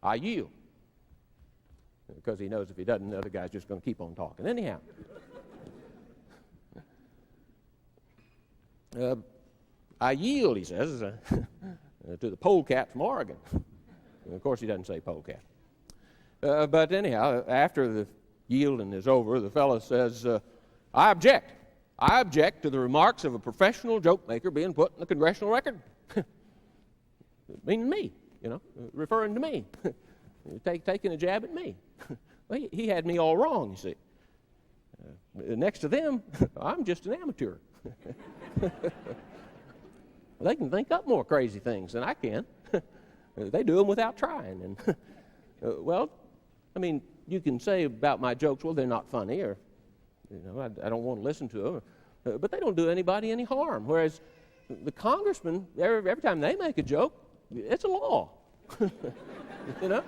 I yield. Because he knows if he doesn't, the other guy's just going to keep on talking. Anyhow. I yield, he says, to the polecat from Oregon. And of course, he doesn't say polecat. But anyhow, after the yielding is over, the fellow says, I object. I object to the remarks of a professional joke maker being put in the Congressional Record. Meaning me, you know, referring to me. Taking a jab at me. Well, he had me all wrong, you see. Next to them, I'm just an amateur. They can think up more crazy things than I can. They do them without trying. And well, I mean, you can say about my jokes, well, they're not funny, or you know, I don't want to listen to them. But they don't do anybody any harm. Whereas the congressmen, every time they make a joke, it's a law. You know?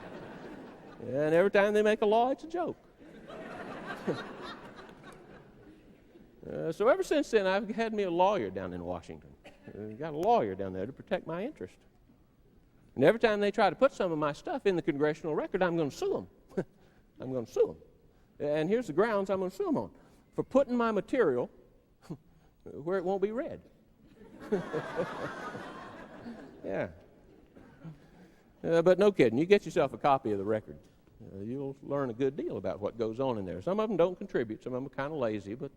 And every time they make a law, it's a joke. So ever since then, I've had me a lawyer down in Washington. Got a lawyer down there to protect my interest. And every time they try to put some of my stuff in the Congressional Record, I'm going to sue them. I'm going to sue them. And here's the grounds I'm going to sue them on. For putting my material where it won't be read. Yeah. But no kidding. You get yourself a copy of the record. You'll learn a good deal about what goes on in there. Some of them don't contribute. Some of them are kind of lazy, but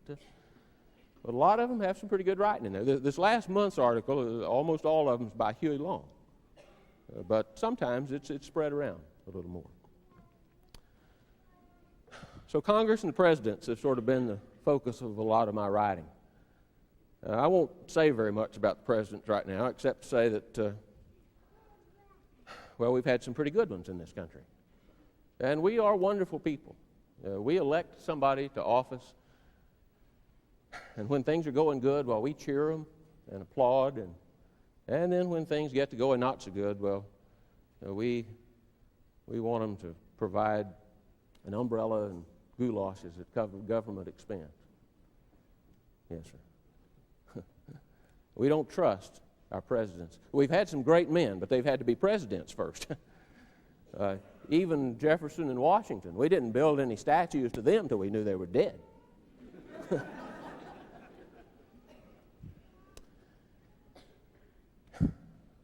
a lot of them have some pretty good writing in there. This last month's article, almost all of them is by Huey Long. But sometimes it's spread around a little more. So Congress and the presidents have sort of been the focus of a lot of my writing. I won't say very much about the presidents right now, except to say that, well, we've had some pretty good ones in this country. And we are wonderful people. We elect somebody to office, and when things are going good, well, we cheer them and applaud, and then when things get to going not so good, well, we want them to provide an umbrella and goulashes at cover government expense. Yes, sir. We don't trust our presidents. We've had some great men, but they've had to be presidents first. Even Jefferson and Washington, we didn't build any statues to them till we knew they were dead.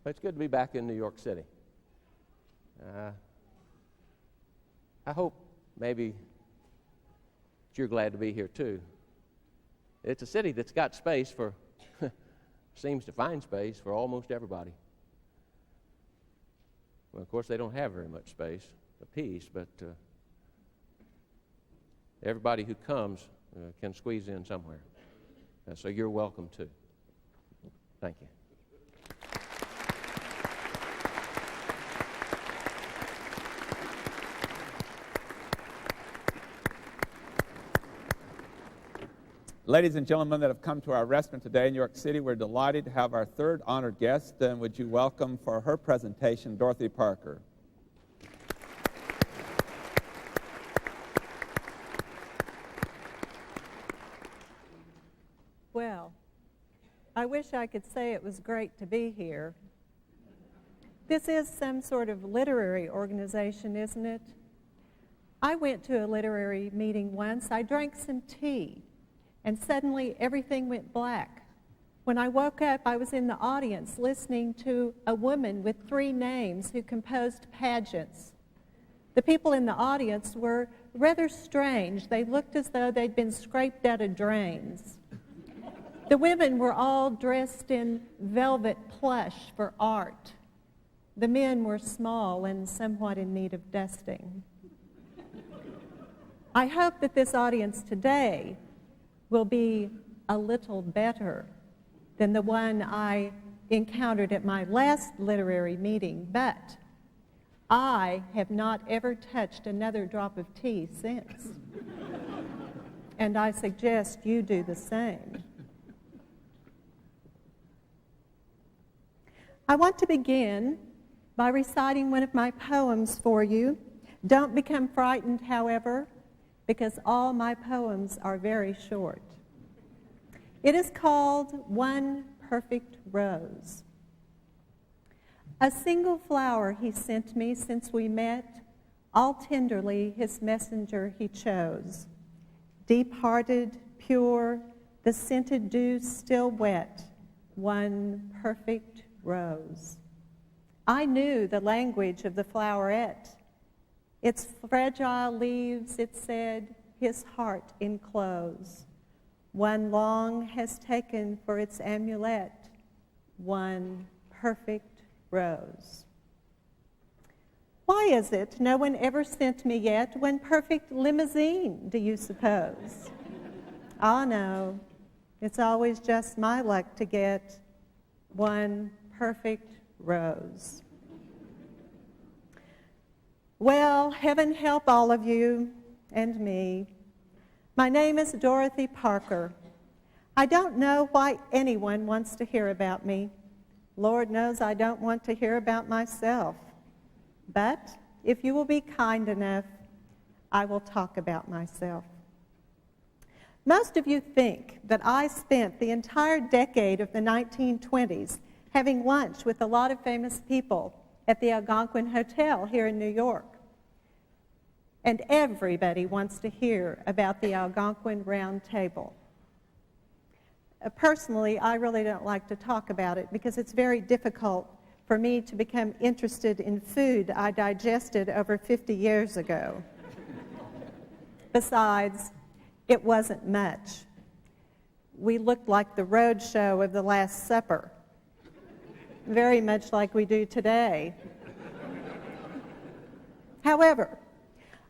It's good to be back in New York City. I hope maybe you're glad to be here too. It's a city that's got space for, seems to find space for almost everybody. Well, of course, they don't have very much space apiece, but everybody who comes can squeeze in somewhere. So you're welcome too. Thank you. Ladies and gentlemen that have come to our restaurant today in New York City, we're delighted to have our third honored guest. And would you welcome for her presentation, Dorothy Parker. Well, I wish I could say it was great to be here, This is some sort of literary organization, isn't it? I went to a literary meeting once. I drank some tea, and suddenly everything went black. When I woke up, I was in the audience listening to a woman with 3 names who composed pageants. The people in the audience were rather strange. They looked as though they'd been scraped out of drains. The women were all dressed in velvet plush for art. The men were small and somewhat in need of dusting. I hope that this audience today will be a little better than the one I encountered at my last literary meeting, but I have not ever touched another drop of tea since. And I suggest you do the same. I want to begin by reciting one of my poems for you. Don't become frightened, however, because all my poems are very short. It is called One Perfect Rose. A single flower he sent me since we met, all tenderly his messenger he chose. Deep-hearted, pure, the scented dew still wet, one perfect rose. I knew the language of the floweret. Its fragile leaves, it said, his heart enclose. One long has taken for its amulet, one perfect rose. Why is it no one ever sent me yet one perfect limousine, do you suppose? Ah, no, it's always just my luck to get one perfect rose. Well, heaven help all of you and me. My name is Dorothy Parker. I don't know why anyone wants to hear about me. Lord knows I don't want to hear about myself. But if you will be kind enough, I will talk about myself. Most of you think that I spent the entire decade of the 1920s having lunch with a lot of famous people at the Algonquin Hotel here in New York. And everybody wants to hear about the Algonquin Round Table. Personally, I really don't like to talk about it because it's very difficult for me to become interested in food I digested over 50 years ago. Besides, it wasn't much. We looked like the road show of the Last Supper, very much like we do today. However,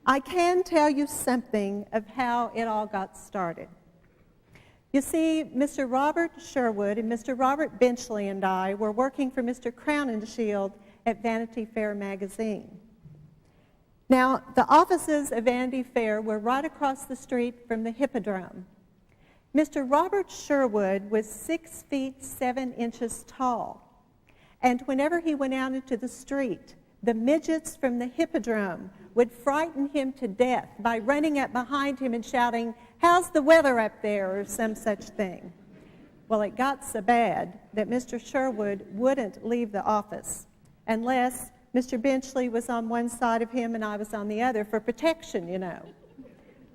I can tell you something of how it all got started. You see, Mr. Robert Sherwood and Mr. Robert Benchley and I were working for Mr. Crowninshield at Vanity Fair magazine. Now, the offices of Vanity Fair were right across the street from the Hippodrome. Mr. Robert Sherwood was 6 feet 7 inches tall, and whenever he went out into the street, the midgets from the Hippodrome would frighten him to death by running up behind him and shouting, "How's the weather up there?" or some such thing. Well, it got so bad that Mr. Sherwood wouldn't leave the office unless Mr. Benchley was on one side of him and I was on the other for protection, you know.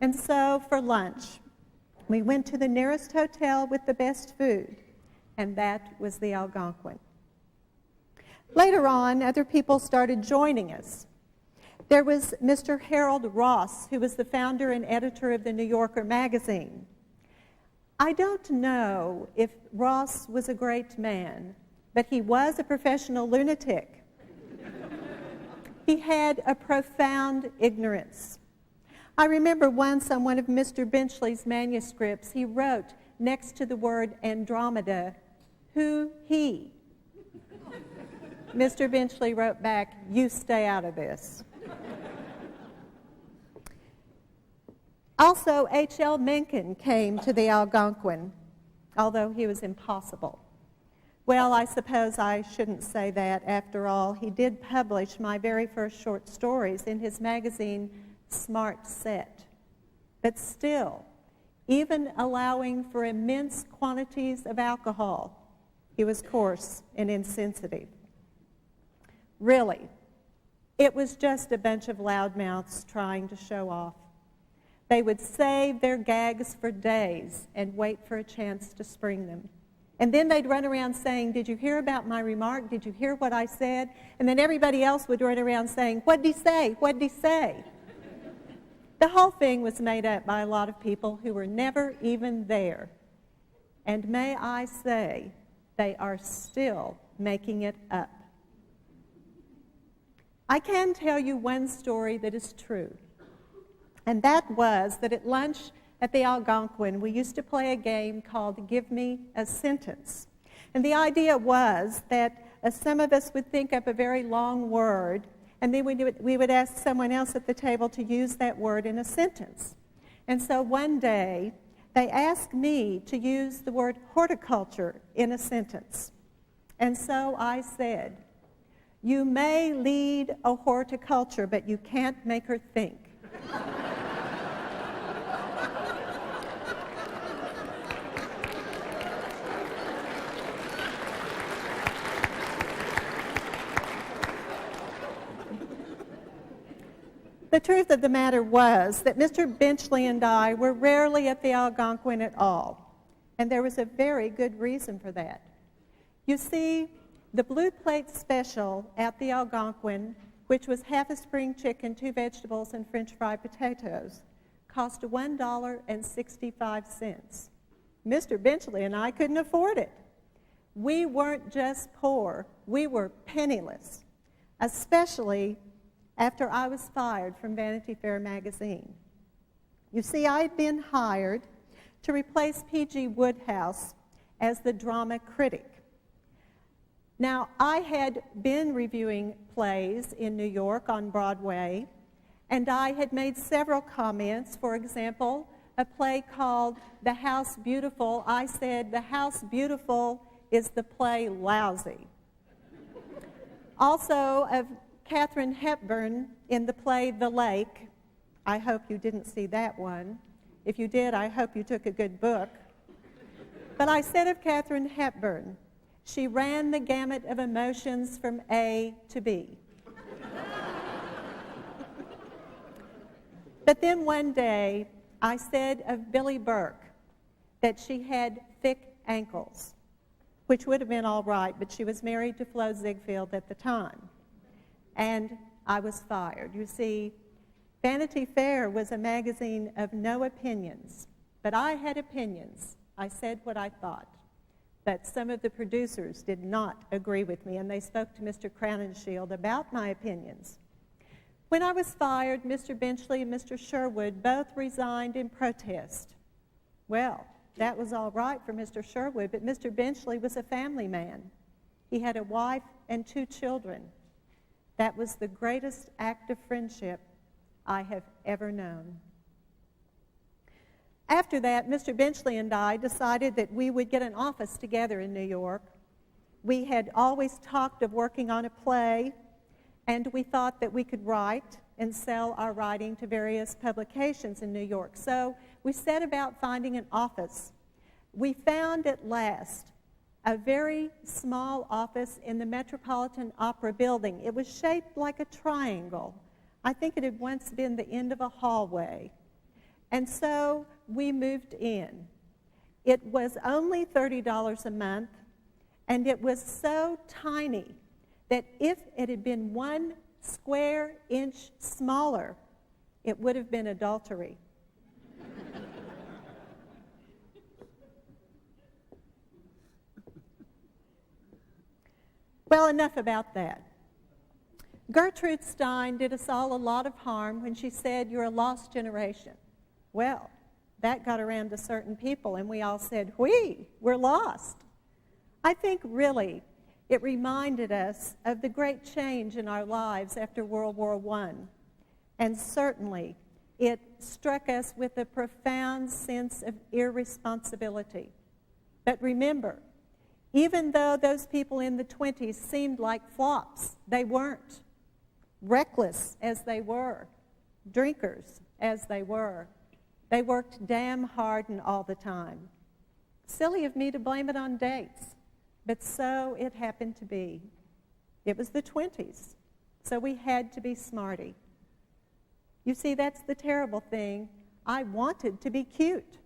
And so for lunch, we went to the nearest hotel with the best food, and that was the Algonquin. Later on, other people started joining us. There was Mr. Harold Ross, who was the founder and editor of the New Yorker magazine. I don't know if Ross was a great man, but he was a professional lunatic. He had a profound ignorance. I remember once on one of Mr. Benchley's manuscripts, he wrote next to the word Andromeda, "Who he?" Mr. Benchley wrote back, "You stay out of this." Also, H.L. Mencken came to the Algonquin, although he was impossible. Well, I suppose I shouldn't say that. After all, he did publish my very first short stories in his magazine, Smart Set. But still, even allowing for immense quantities of alcohol, he was coarse and insensitive. Really, it was just a bunch of loudmouths trying to show off. They would save their gags for days and wait for a chance to spring them. And then they'd run around saying, "Did you hear about my remark? Did you hear what I said?" And then everybody else would run around saying, "What'd he say? What'd he say?" The whole thing was made up by a lot of people who were never even there. And may I say, they are still making it up. I can tell you one story that is true. And that was that at lunch at the Algonquin, we used to play a game called Give Me a Sentence. And the idea was that some of us would think up a very long word, and then we would ask someone else at the table to use that word in a sentence. And so one day, they asked me to use the word horticulture in a sentence. And so I said, "You may lead a horticulture, but you can't make her think." The truth of the matter was that Mr. Benchley and I were rarely at the Algonquin at all, and there was a very good reason for that. You see, the Blue Plate special at the Algonquin, which was half a spring chicken, 2 vegetables, and French fried potatoes, cost $1.65. Mr. Benchley and I couldn't afford it. We weren't just poor, we were penniless, especially after I was fired from Vanity Fair magazine. You see, I'd been hired to replace P.G. Wodehouse as the drama critic. Now, I had been reviewing plays in New York on Broadway, and I had made several comments. For example, a play called The House Beautiful, I said, "The House Beautiful is the play lousy." Also, of Katharine Hepburn in the play The Lake. I hope you didn't see that one. If you did, I hope you took a good book. But I said of Katharine Hepburn, she ran the gamut of emotions from A to B. But then one day, I said of Billie Burke that she had thick ankles, which would have been all right, but she was married to Flo Ziegfeld at the time. And I was fired. You see, Vanity Fair was a magazine of no opinions, but I had opinions. I said what I thought. But some of the producers did not agree with me, and they spoke to Mr. Crowninshield about my opinions. When I was fired, Mr. Benchley and Mr. Sherwood both resigned in protest. Well, that was all right for Mr. Sherwood, but Mr. Benchley was a family man. He had a wife and 2 children. That was the greatest act of friendship I have ever known. After that, Mr. Benchley and I decided that we would get an office together in New York. We had always talked of working on a play, and we thought that we could write and sell our writing to various publications in New York. So we set about finding an office. We found at last a very small office in the Metropolitan Opera building. It was shaped like a triangle. I think it had once been the end of a hallway. And so we moved in. It was only $30 a month, and it was so tiny that if it had been 1 square inch smaller, it would have been adultery. Well, enough about that. Gertrude Stein did us all a lot of harm when she said, "You're a lost generation." Well, that got around to certain people, and we all said, we're lost. I think really it reminded us of the great change in our lives after World War I. And certainly it struck us with a profound sense of irresponsibility. But remember, even though those people in the 20s seemed like flops, they weren't. Reckless as they were, drinkers as they were, they worked damn hard and all the time. Silly of me to blame it on dates, but so it happened to be. It was the 20s, so we had to be smarty. You see, that's the terrible thing. I wanted to be cute.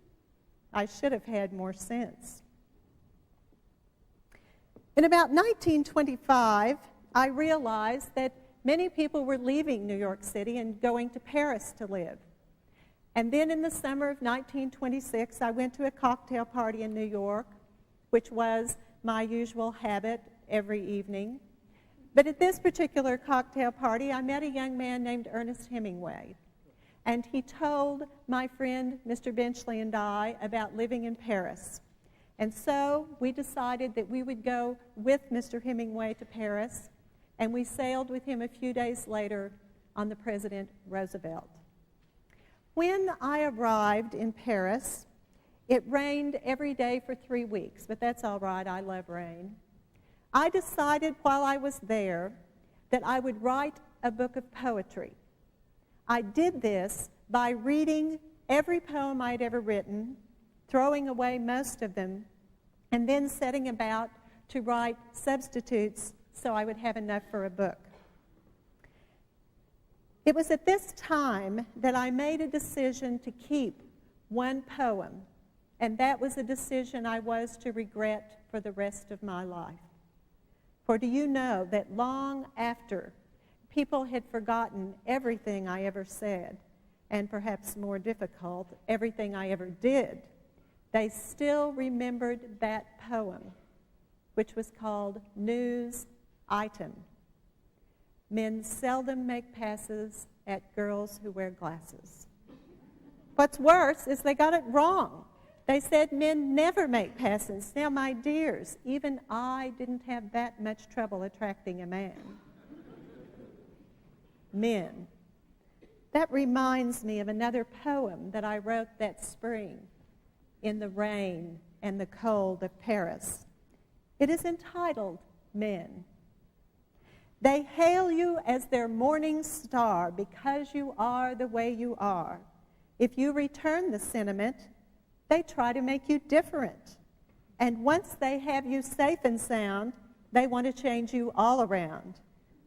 I should have had more sense. In about 1925, I realized that many people were leaving New York City and going to Paris to live. And then in the summer of 1926, I went to a cocktail party in New York, which was my usual habit every evening. But at this particular cocktail party, I met a young man named Ernest Hemingway. And he told my friend, Mr. Benchley, and I about living in Paris. And so we decided that we would go with Mr. Hemingway to Paris, and we sailed with him a few days later on the President Roosevelt. When I arrived in Paris, it rained every day for 3 weeks, but that's all right, I love rain. I decided while I was there that I would write a book of poetry. I did this by reading every poem I'd ever written, throwing away most of them, and then setting about to write substitutes so I would have enough for a book. It was at this time that I made a decision to keep one poem, and that was a decision I was to regret for the rest of my life. For do you know that long after people had forgotten everything I ever said, and perhaps more difficult, everything I ever did, they still remembered that poem, which was called News Item. Men seldom make passes at girls who wear glasses. What's worse is they got it wrong. They said men never make passes. Now, my dears, even I didn't have that much trouble attracting a man. Men. That reminds me of another poem that I wrote that spring in the rain and the cold of Paris. It is entitled Men. They hail you as their morning star because you are the way you are. If you return the sentiment, they try to make you different. And once they have you safe and sound, they want to change you all around.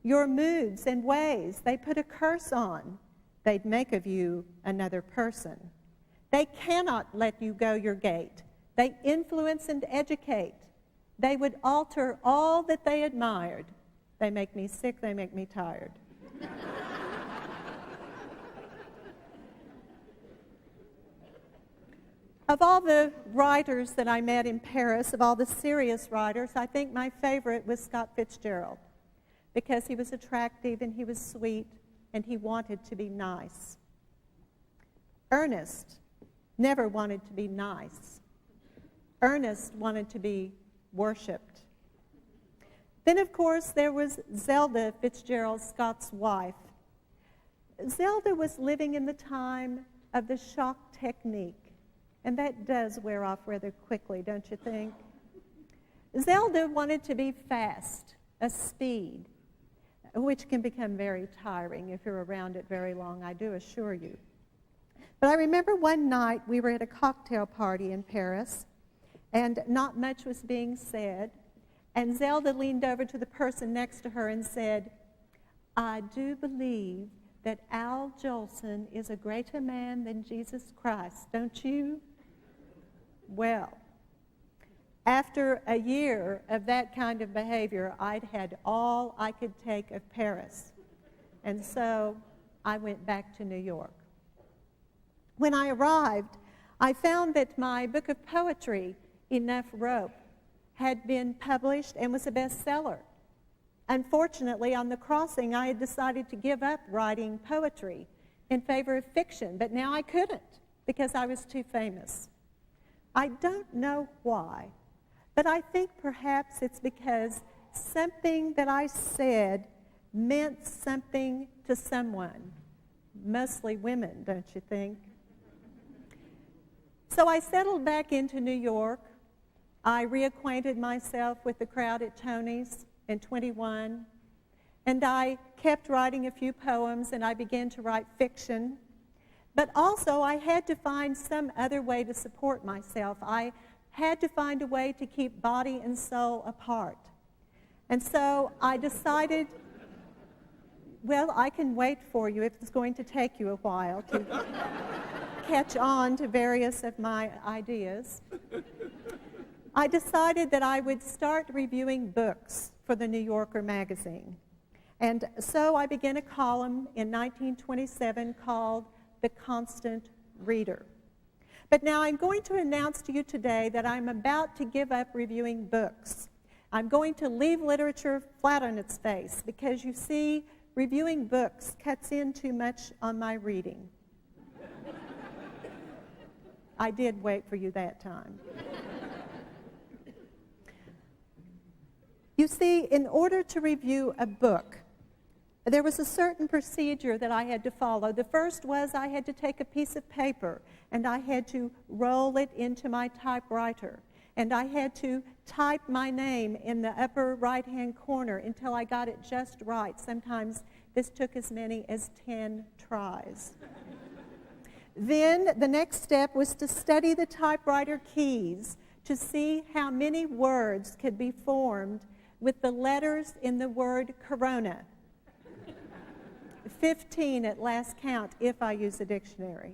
Your moods and ways, they put a curse on. They'd make of you another person. They cannot let you go your gait. They influence and educate. They would alter all that they admired. They make me sick, they make me tired. Of all the writers that I met in Paris, of all the serious writers, I think my favorite was Scott Fitzgerald, because he was attractive and he was sweet and he wanted to be nice. Ernest never wanted to be nice. Ernest wanted to be worshipped. Then, of course, there was Zelda Fitzgerald, Scott's wife. Zelda was living in the time of the shock technique, and that does wear off rather quickly, don't you think? Zelda wanted to be fast, a speed, which can become very tiring if you're around it very long, I do assure you. But I remember one night we were at a cocktail party in Paris, and not much was being said. And Zelda leaned over to the person next to her and said, I do believe that Al Jolson is a greater man than Jesus Christ, don't you? Well, after a year of that kind of behavior, I'd had all I could take of Paris. And so I went back to New York. When I arrived, I found that my book of poetry, Enough Rope, had been published and was a bestseller. Unfortunately, on the crossing, I had decided to give up writing poetry in favor of fiction, but now I couldn't because I was too famous. I don't know why, but I think perhaps it's because something that I said meant something to someone, mostly women, don't you think? So I settled back into New York. I reacquainted myself with the crowd at Tony's in 21, and I kept writing a few poems, and I began to write fiction. But also, I had to find some other way to support myself. I had to find a way to keep body and soul apart. And so I decided, well, I can wait for you if it's going to take you a while to catch on to various of my ideas. I decided that I would start reviewing books for the New Yorker magazine. And so I began a column in 1927 called The Constant Reader. But now I'm going to announce to you today that I'm about to give up reviewing books. I'm going to leave literature flat on its face because, you see, reviewing books cuts in too much on my reading. I did wait for you that time. You see, in order to review a book, there was a certain procedure that I had to follow. The first was I had to take a piece of paper and I had to roll it into my typewriter. And I had to type my name in the upper right-hand corner until I got it just right. Sometimes this took as many as 10 tries. Then the next step was to study the typewriter keys to see how many words could be formed with the letters in the word corona. 15 at last count if I use a dictionary.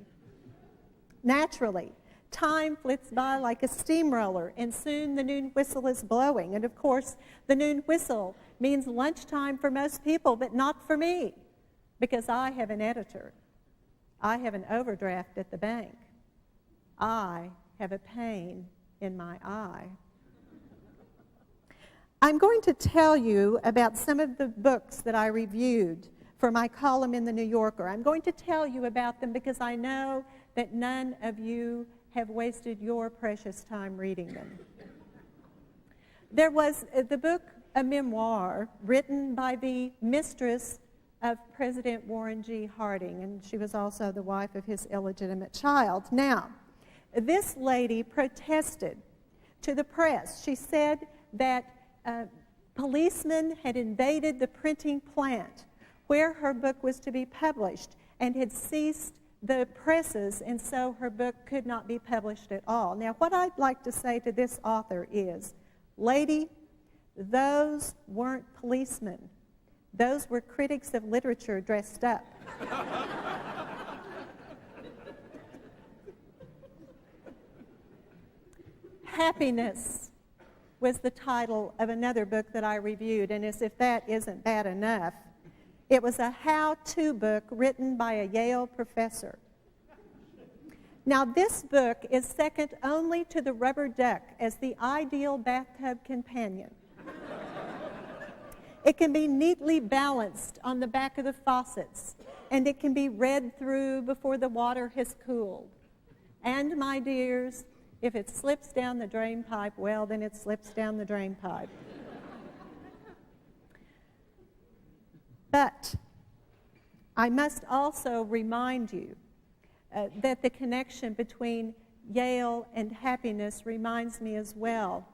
Naturally, time flits by like a steamroller, and soon the noon whistle is blowing. And of course, the noon whistle means lunchtime for most people, but not for me, because I have an editor. I have an overdraft at the bank. I have a pain in my eye. I'm going to tell you about some of the books that I reviewed for my column in the New Yorker. I'm going to tell you about them because I know that none of you have wasted your precious time reading them. There was the book, a memoir, written by the mistress of President Warren G. Harding, and she was also the wife of his illegitimate child. Now, this lady protested to the press. She said that policemen had invaded the printing plant where her book was to be published and had seized the presses, and so her book could not be published at all. Now, what I'd like to say to this author is, lady, those weren't policemen. Those were critics of literature dressed up. Happiness was the title of another book that I reviewed, and as if that isn't bad enough, it was a how-to book written by a Yale professor. Now, this book is second only to the rubber duck as the ideal bathtub companion. It can be neatly balanced on the back of the faucets, and it can be read through before the water has cooled. And, my dears, if it slips down the drain pipe, well, then it slips down the drain pipe. But I must also remind you that the connection between Yale and happiness reminds me as well.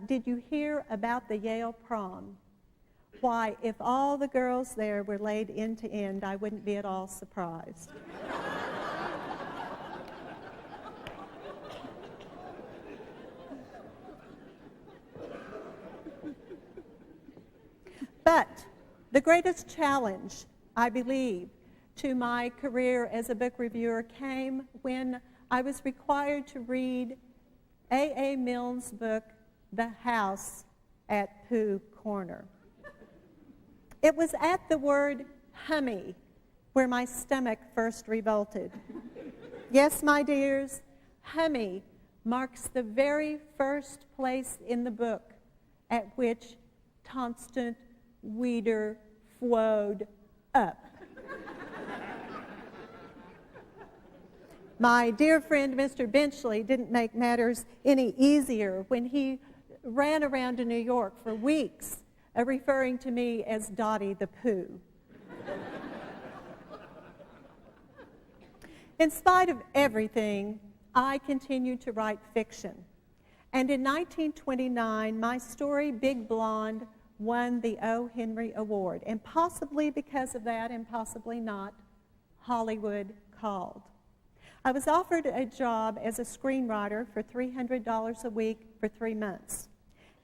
Did you hear about the Yale prom? Why, if all the girls there were laid end to end, I wouldn't be at all surprised. But the greatest challenge, I believe, to my career as a book reviewer came when I was required to read A.A. Milne's book, The House at Pooh Corner. It was at the word hummy where my stomach first revolted. Yes, my dears, hummy marks the very first place in the book at which Constant Reader flowed up. My dear friend, Mr. Benchley, didn't make matters any easier when he ran around to New York for weeks referring to me as Dottie the Pooh. In spite of everything, I continued to write fiction. And in 1929, my story, Big Blonde, won the O. Henry Award. And possibly because of that, and possibly not, Hollywood called. I was offered a job as a screenwriter for $300 a week for 3 months.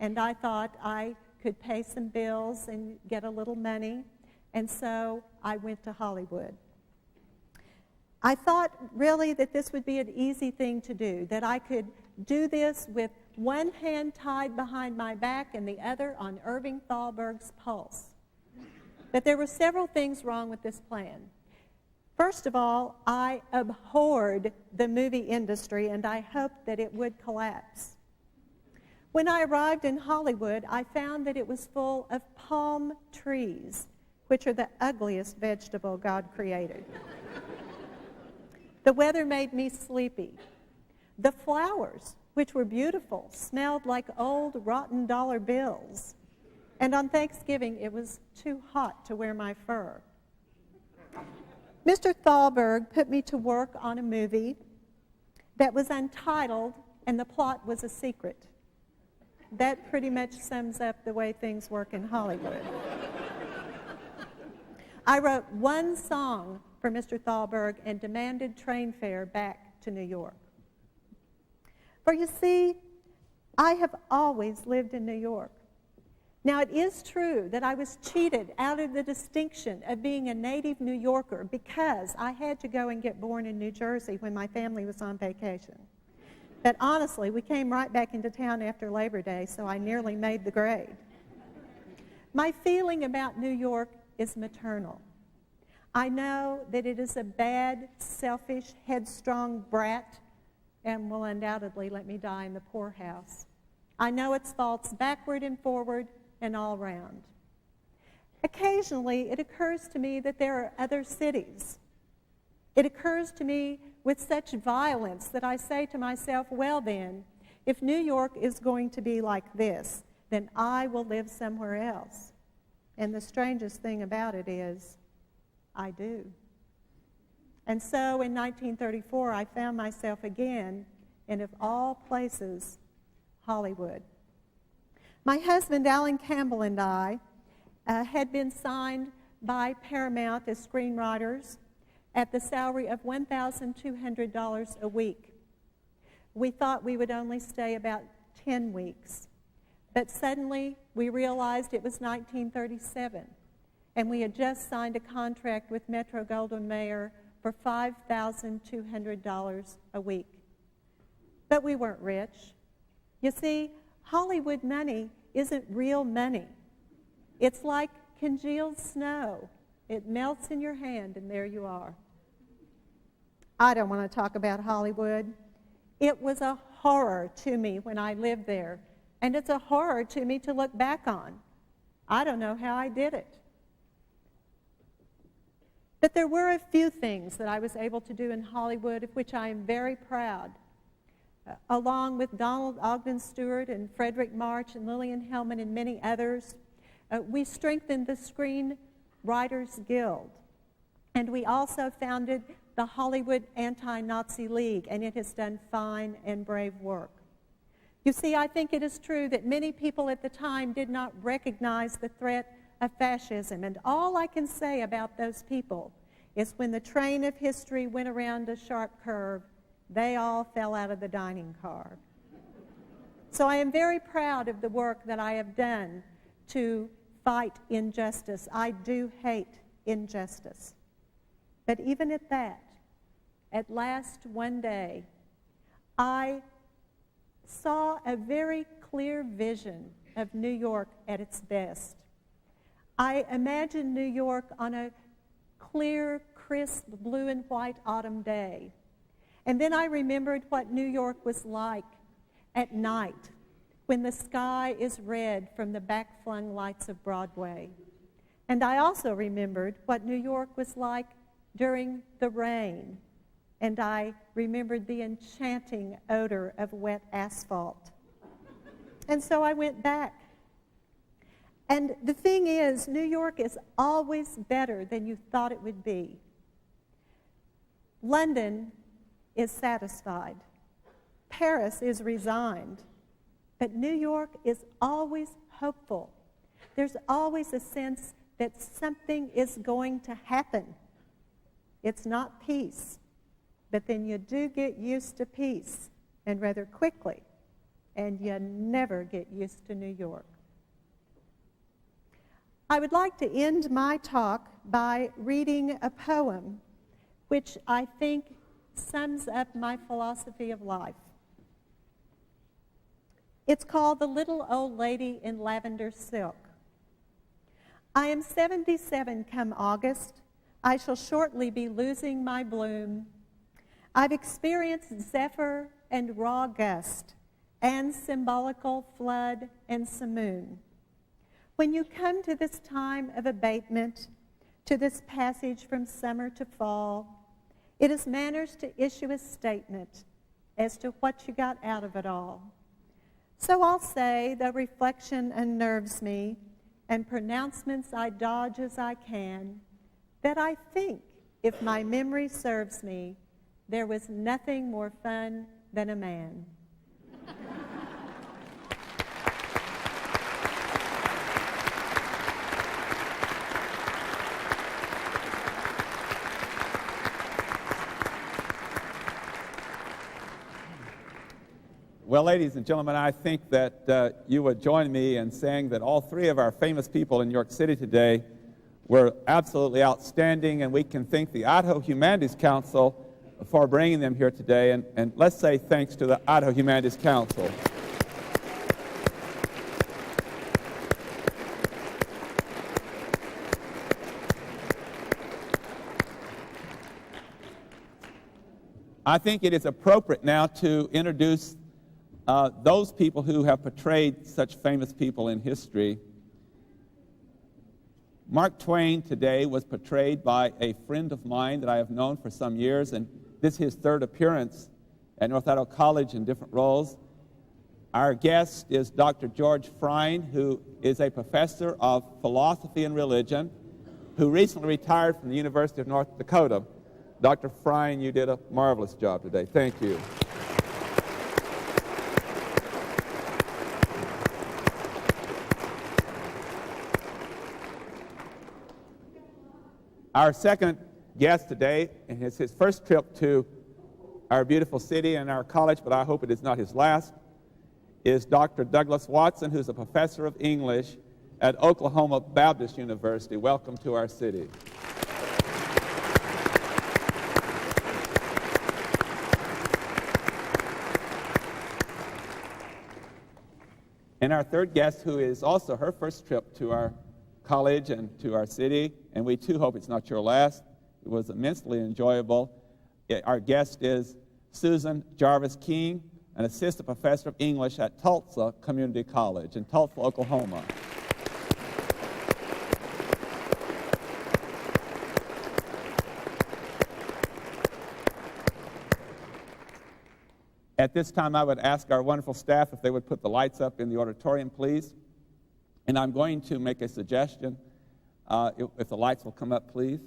And I thought I could pay some bills and get a little money, and so I went to Hollywood. I thought really that this would be an easy thing to do, that I could do this with one hand tied behind my back and the other on Irving Thalberg's pulse. But there were several things wrong with this plan. First of all, I abhorred the movie industry and I hoped that it would collapse. When I arrived in Hollywood, I found that it was full of palm trees, which are the ugliest vegetable God created. The weather made me sleepy. The flowers, which were beautiful, smelled like old rotten dollar bills. And on Thanksgiving, it was too hot to wear my fur. Mr. Thalberg put me to work on a movie that was untitled, and the plot was a secret. That pretty much sums up the way things work in Hollywood. I wrote one song for Mr. Thalberg and demanded train fare back to New York. For you see, I have always lived in New York. Now, it is true that I was cheated out of the distinction of being a native New Yorker because I had to go and get born in New Jersey when my family was on vacation. But honestly, we came right back into town after Labor Day, so I nearly made the grade. My feeling about New York is maternal. I know that it is a bad, selfish, headstrong brat and will undoubtedly let me die in the poorhouse. I know its faults backward and forward and all round. Occasionally, it occurs to me that there are other cities. It occurs to me with such violence that I say to myself, well then, if New York is going to be like this, then I will live somewhere else. And the strangest thing about it is, I do. And so in 1934, I found myself again in, of all places, Hollywood. My husband, Alan Campbell, and I had been signed by Paramount as screenwriters at the salary of $1,200 a week. We thought we would only stay about 10 weeks. But suddenly, we realized it was 1937, and we had just signed a contract with Metro-Goldwyn-Mayer for $5,200 a week. But we weren't rich. You see, Hollywood money isn't real money. It's like congealed snow. It melts in your hand, and there you are. I don't want to talk about Hollywood. It was a horror to me when I lived there, and it's a horror to me to look back on. I don't know how I did it. But there were a few things that I was able to do in Hollywood of which I am very proud. Along with Donald Ogden Stewart and Frederick March and Lillian Hellman and many others, we strengthened the Screen Writers Guild. And we also founded the Hollywood Anti-Nazi League, and it has done fine and brave work. You see, I think it is true that many people at the time did not recognize the threat of fascism, and all I can say about those people is when the train of history went around a sharp curve, they all fell out of the dining car. So I am very proud of the work that I have done to fight injustice. I do hate injustice. But even at that, at last one day, I saw a very clear vision of New York at its best. I imagined New York on a clear, crisp, blue and white autumn day. And then I remembered what New York was like at night when the sky is red from the back-flung lights of Broadway. And I also remembered what New York was like during the rain. And I remembered the enchanting odor of wet asphalt. And so I went back. And the thing is, New York is always better than you thought it would be. London is satisfied. Paris is resigned. But New York is always hopeful. There's always a sense that something is going to happen. It's not peace, but then you do get used to peace, and rather quickly, and you never get used to New York. I would like to end my talk by reading a poem which I think sums up my philosophy of life. It's called The Little Old Lady in Lavender Silk. I am 77 come August. I shall shortly be losing my bloom. I've experienced zephyr and raw gust, and symbolical flood and simoon. When you come to this time of abatement, to this passage from summer to fall, it is manners to issue a statement as to what you got out of it all. So I'll say, though reflection unnerves me, and pronouncements I dodge as I can, that I think, if my memory serves me, there was nothing more fun than a man. Well, ladies and gentlemen, I think that you would join me in saying that all three of our famous people in New York City today were absolutely outstanding, and we can thank the Idaho Humanities Council for bringing them here today, and let's say thanks to the Idaho Humanities Council. I think it is appropriate now to introduce those people who have portrayed such famous people in history. Mark Twain today was portrayed by a friend of mine that I have known for some years, and this is his third appearance at North Idaho College in different roles. Our guest is Dr. George Frein, who is a professor of philosophy and religion, who recently retired from the University of North Dakota. Dr. Frein, you did a marvelous job today. Thank you. Our second guest today, and it's his first trip to our beautiful city and our college, but I hope it is not his last, is Dr. Douglas Watson, who's a professor of English at Oklahoma Baptist University. Welcome to our city. And our third guest, who is also her first trip to our college and to our city, and we too hope it's not your last. It was immensely enjoyable. Our guest is Susan Jarvis King, an assistant professor of English at Tulsa Community College in Tulsa, Oklahoma. At this time, I would ask our wonderful staff if they would put the lights up in the auditorium, please. And I'm going to make a suggestion, if the lights will come up, please.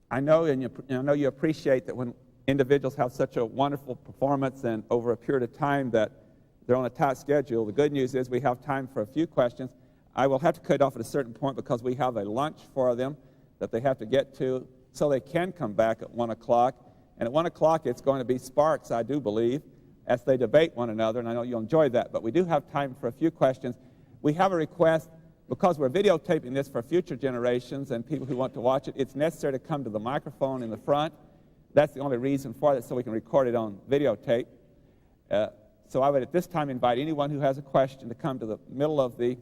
I know you appreciate that when individuals have such a wonderful performance and over a period of time that they're on a tight schedule. The good news is we have time for a few questions. I will have to cut off at a certain point because we have a lunch for them that they have to get to so they can come back at 1 o'clock. And at 1 o'clock it's going to be sparks, I do believe, as they debate one another, and I know you'll enjoy that. But we do have time for a few questions. We have a request, because we're videotaping this for future generations and people who want to watch it, it's necessary to come to the microphone in the front. That's the only reason for that, so we can record it on videotape. So I would at this time invite anyone who has a question to come to the middle of the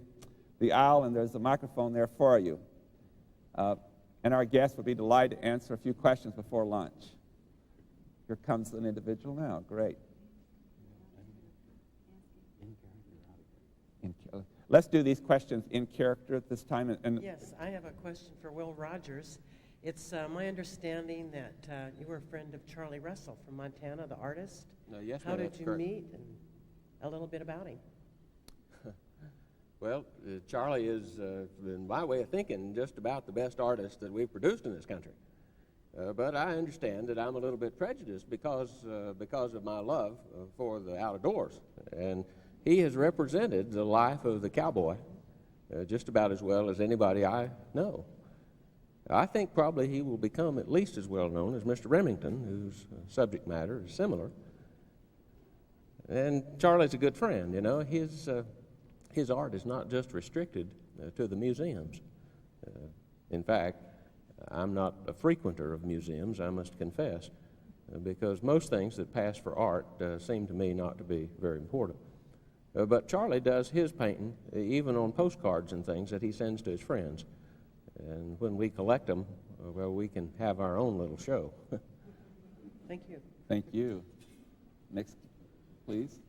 aisle, and there's a microphone there for you. And our guests would be delighted to answer a few questions before lunch. Here comes an individual now. Great. Let's do these questions in character at this time. Yes, I have a question for Will Rogers. It's my understanding that you were a friend of Charlie Russell from Montana, the artist. Yes, How ma'am, did that's you correct. meet, and a little bit about him? Well, Charlie is, in my way of thinking, just about the best artist that we've produced in this country. But I understand that I'm a little bit prejudiced because of my love for the outdoors. And he has represented the life of the cowboy just about as well as anybody I know. I think probably he will become at least as well known as Mr. Remington, whose subject matter is similar. And Charlie's a good friend, you know. His his art is not just restricted to the museums. In fact, I'm not a frequenter of museums, I must confess, because most things that pass for art seem to me not to be very important. But Charlie does his painting even on postcards and things that he sends to his friends. And when we collect them, well, we can have our own little show. Thank you. Thank you. Next, please.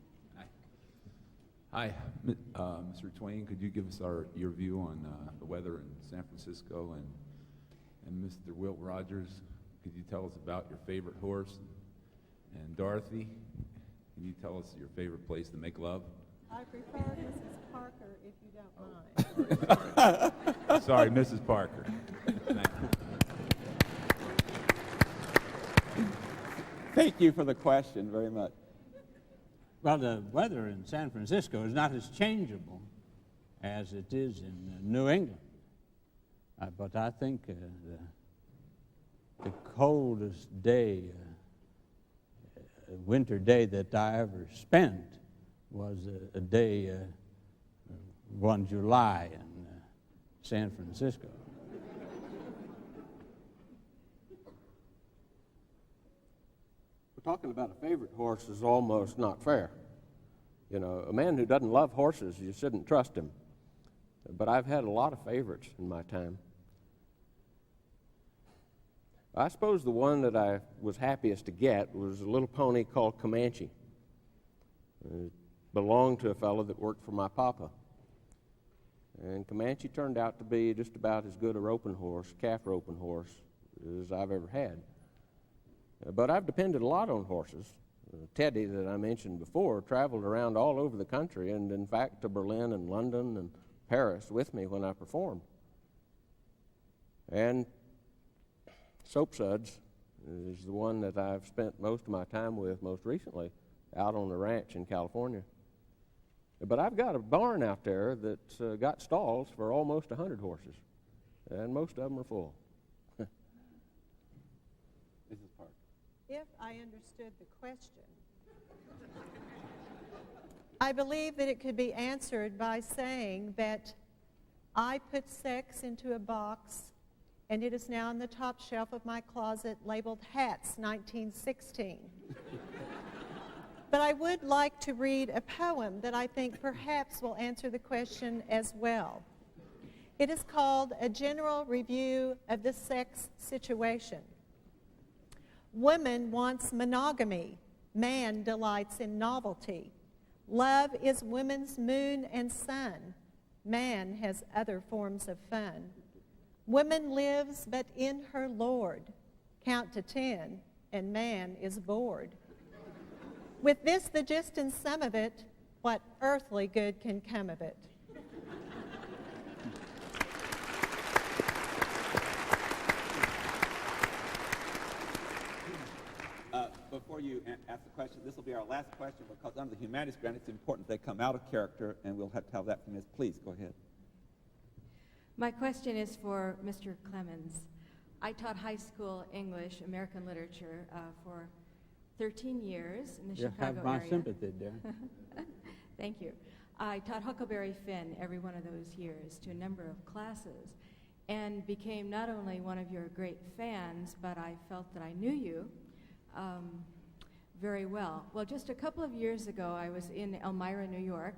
Hi, Mr. Twain. Could you give us your view on the weather in San Francisco? And Mr. Wilt Rogers, could you tell us about your favorite horse? And Dorothy, can you tell us your favorite place to make love? I prefer Mrs. Parker, if you don't mind. Sorry, Mrs. Parker. Thank you. Thank you for the question very much. Well, the weather in San Francisco is not as changeable as it is in New England. But I think the coldest day, winter day that I ever spent was a day, 1 July in San Francisco. Talking about a favorite horse is almost not fair. You know, a man who doesn't love horses, you shouldn't trust him. But I've had a lot of favorites in my time. I suppose the one that I was happiest to get was a little pony called Comanche. It belonged to a fellow that worked for my papa. And Comanche turned out to be just about as good a roping horse, calf roping horse, as I've ever had. But I've depended a lot on horses. Teddy, that I mentioned before, traveled around all over the country and, in fact, to Berlin and London and Paris with me when I performed. And Soapsuds is the one that I've spent most of my time with most recently out on the ranch in California. But I've got a barn out there that's got stalls for almost 100 horses, and most of them are full. Mrs. Parker. If I understood the question, I believe that it could be answered by saying that I put sex into a box, and it is now on the top shelf of my closet labeled Hats 1916. But I would like to read a poem that I think perhaps will answer the question as well. It is called A General Review of the Sex Situation. Woman wants monogamy. Man delights in novelty. Love is woman's moon and sun. Man has other forms of fun. Woman lives but in her Lord. Count to 10, and man is bored. With this, the gist and sum of it, what earthly good can come of it? Before you ask the question, this will be our last question because under the Humanities Grant, it's important they come out of character, and we'll have to have that from Ms. Please, go ahead. My question is for Mr. Clemens. I taught high school English, American literature for 13 years in the You Chicago have my area. sympathy, dear. Thank you. I taught Huckleberry Finn every one of those years to a number of classes and became not only one of your great fans, but I felt that I knew you very well. Well, just a couple of years ago, I was in Elmira, New York,